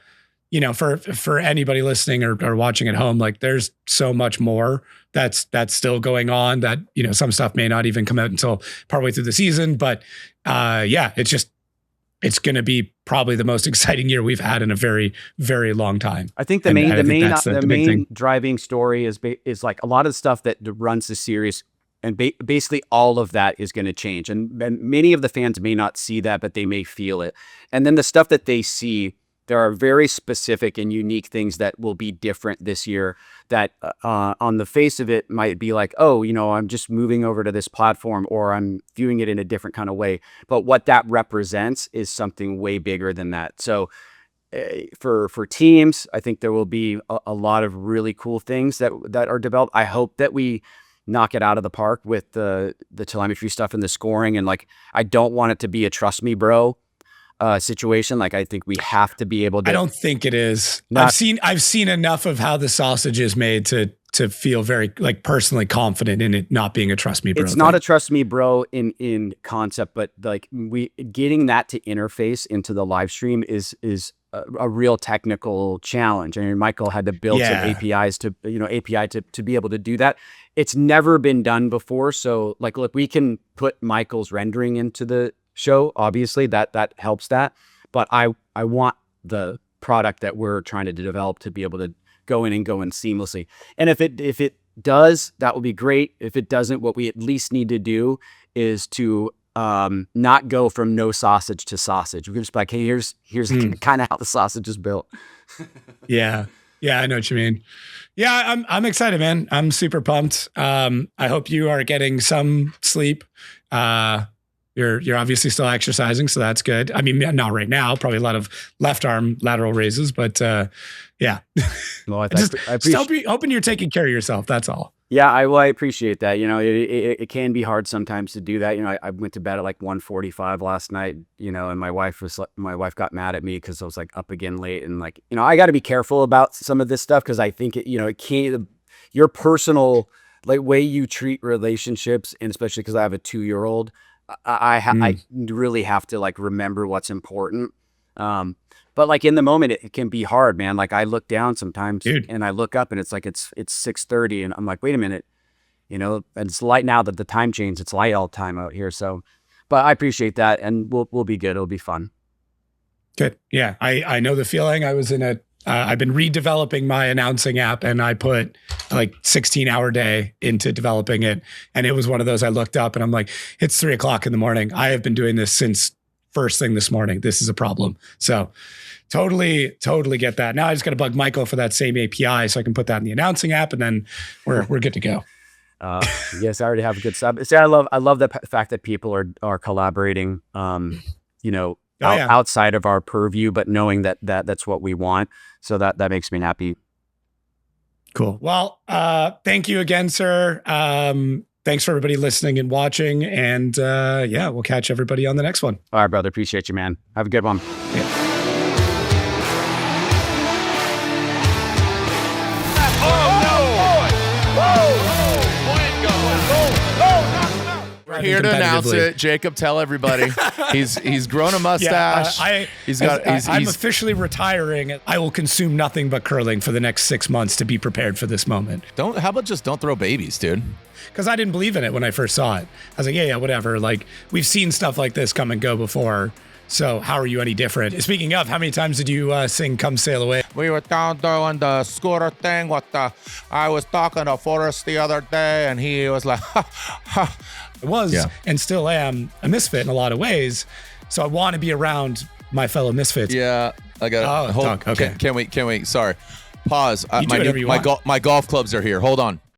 For anybody listening or watching at home, like there's so much more that's still going on that, some stuff may not even come out until partway through the season. But it's going to be probably the most exciting year we've had in a very, very long time. I think the main driving story is like a lot of the stuff that runs the series, and basically all of that is going to change. And many of the fans may not see that, but they may feel it. And then the stuff that they see, there are very specific and unique things that will be different this year that on the face of it might be like, oh, I'm just moving over to this platform, or I'm viewing it in a different kind of way. But what that represents is something way bigger than that. So for teams, I think there will be a lot of really cool things that are developed. I hope that we knock it out of the park with the telemetry stuff and the scoring. And like, I don't want it to be a trust me, bro situation. Like I think we have to be able to. I don't think it is. I've seen enough of how the sausage is made to feel very like personally confident in it not being a trust me bro. It's not a trust me bro in concept, but like getting that to interface into the live stream is a real technical challenge. I mean, Michael had to build some APIs to be able to do that. It's never been done before. So like, look, we can put Michael's rendering into the show, obviously that helps that, but I want the product that we're trying to develop to be able to go in seamlessly. And if it does, that will be great. If it doesn't, what we at least need to do is to not go from no sausage to sausage. We can just be like, hey, here's kind of how the sausage is built. Yeah. Yeah, I know what you mean. Yeah, I'm excited, man. I'm super pumped. I hope you are getting some sleep. You're obviously still exercising, so that's good. I mean, not right now, probably a lot of left arm lateral raises, but yeah. Well, I just appreciate. hoping you're taking care of yourself. That's all. Yeah, I appreciate that. You know, it can be hard sometimes to do that. You know, I went to bed at like 1:45 last night. You know, and my wife got mad at me because I was like up again late, and like, you know, I got to be careful about some of this stuff because I think it can't, your personal like way you treat relationships, and especially because I have a 2-year-old, I really have to like remember what's important. But like in the moment, it can be hard, man. Like I look down sometimes, Dude. and I look up, and it's like it's 6:30, and I'm like, wait a minute, you know, and it's light now that the time changed. It's light all the time out here. So, but I appreciate that, and we'll be good. It'll be fun. Good. Yeah, I know the feeling. I was in I've been redeveloping my announcing app, and I put like 16-hour day into developing it. And it was one of those, I looked up and I'm like, it's 3 o'clock in the morning. I have been doing this since first thing this morning. This is a problem. So totally get that. Now I just got to bug Michael for that same API so I can put that in the announcing app, and then we're good to go. Yes, I already have a good sub. See, I love the fact that people are collaborating, you know, outside of our purview, but knowing that's what we want. So that makes me happy. Cool. Well, thank you again, sir. Thanks for everybody listening and watching. And yeah, we'll catch everybody on the next one. All right, brother. Appreciate you, man. Have a good one. Yeah. We're here to announce it. Jacob, tell everybody. He's grown a mustache. I'm officially retiring. I will consume nothing but curling for the next 6 months to be prepared for this moment. How about just don't throw babies, dude? Because I didn't believe in it when I first saw it. I was like, yeah, whatever. Like, we've seen stuff like this come and go before. So how are you any different? Speaking of, how many times did you sing Come Sail Away? We were down there on the scooter thing. I was talking to Forrest the other day, and he was like, ha, ha. I was and still am a misfit in a lot of ways. So I want to be around my fellow misfits. Yeah, I got it. Okay. Can we? Sorry. Pause. You do whatever you want. My golf clubs are here. Hold on.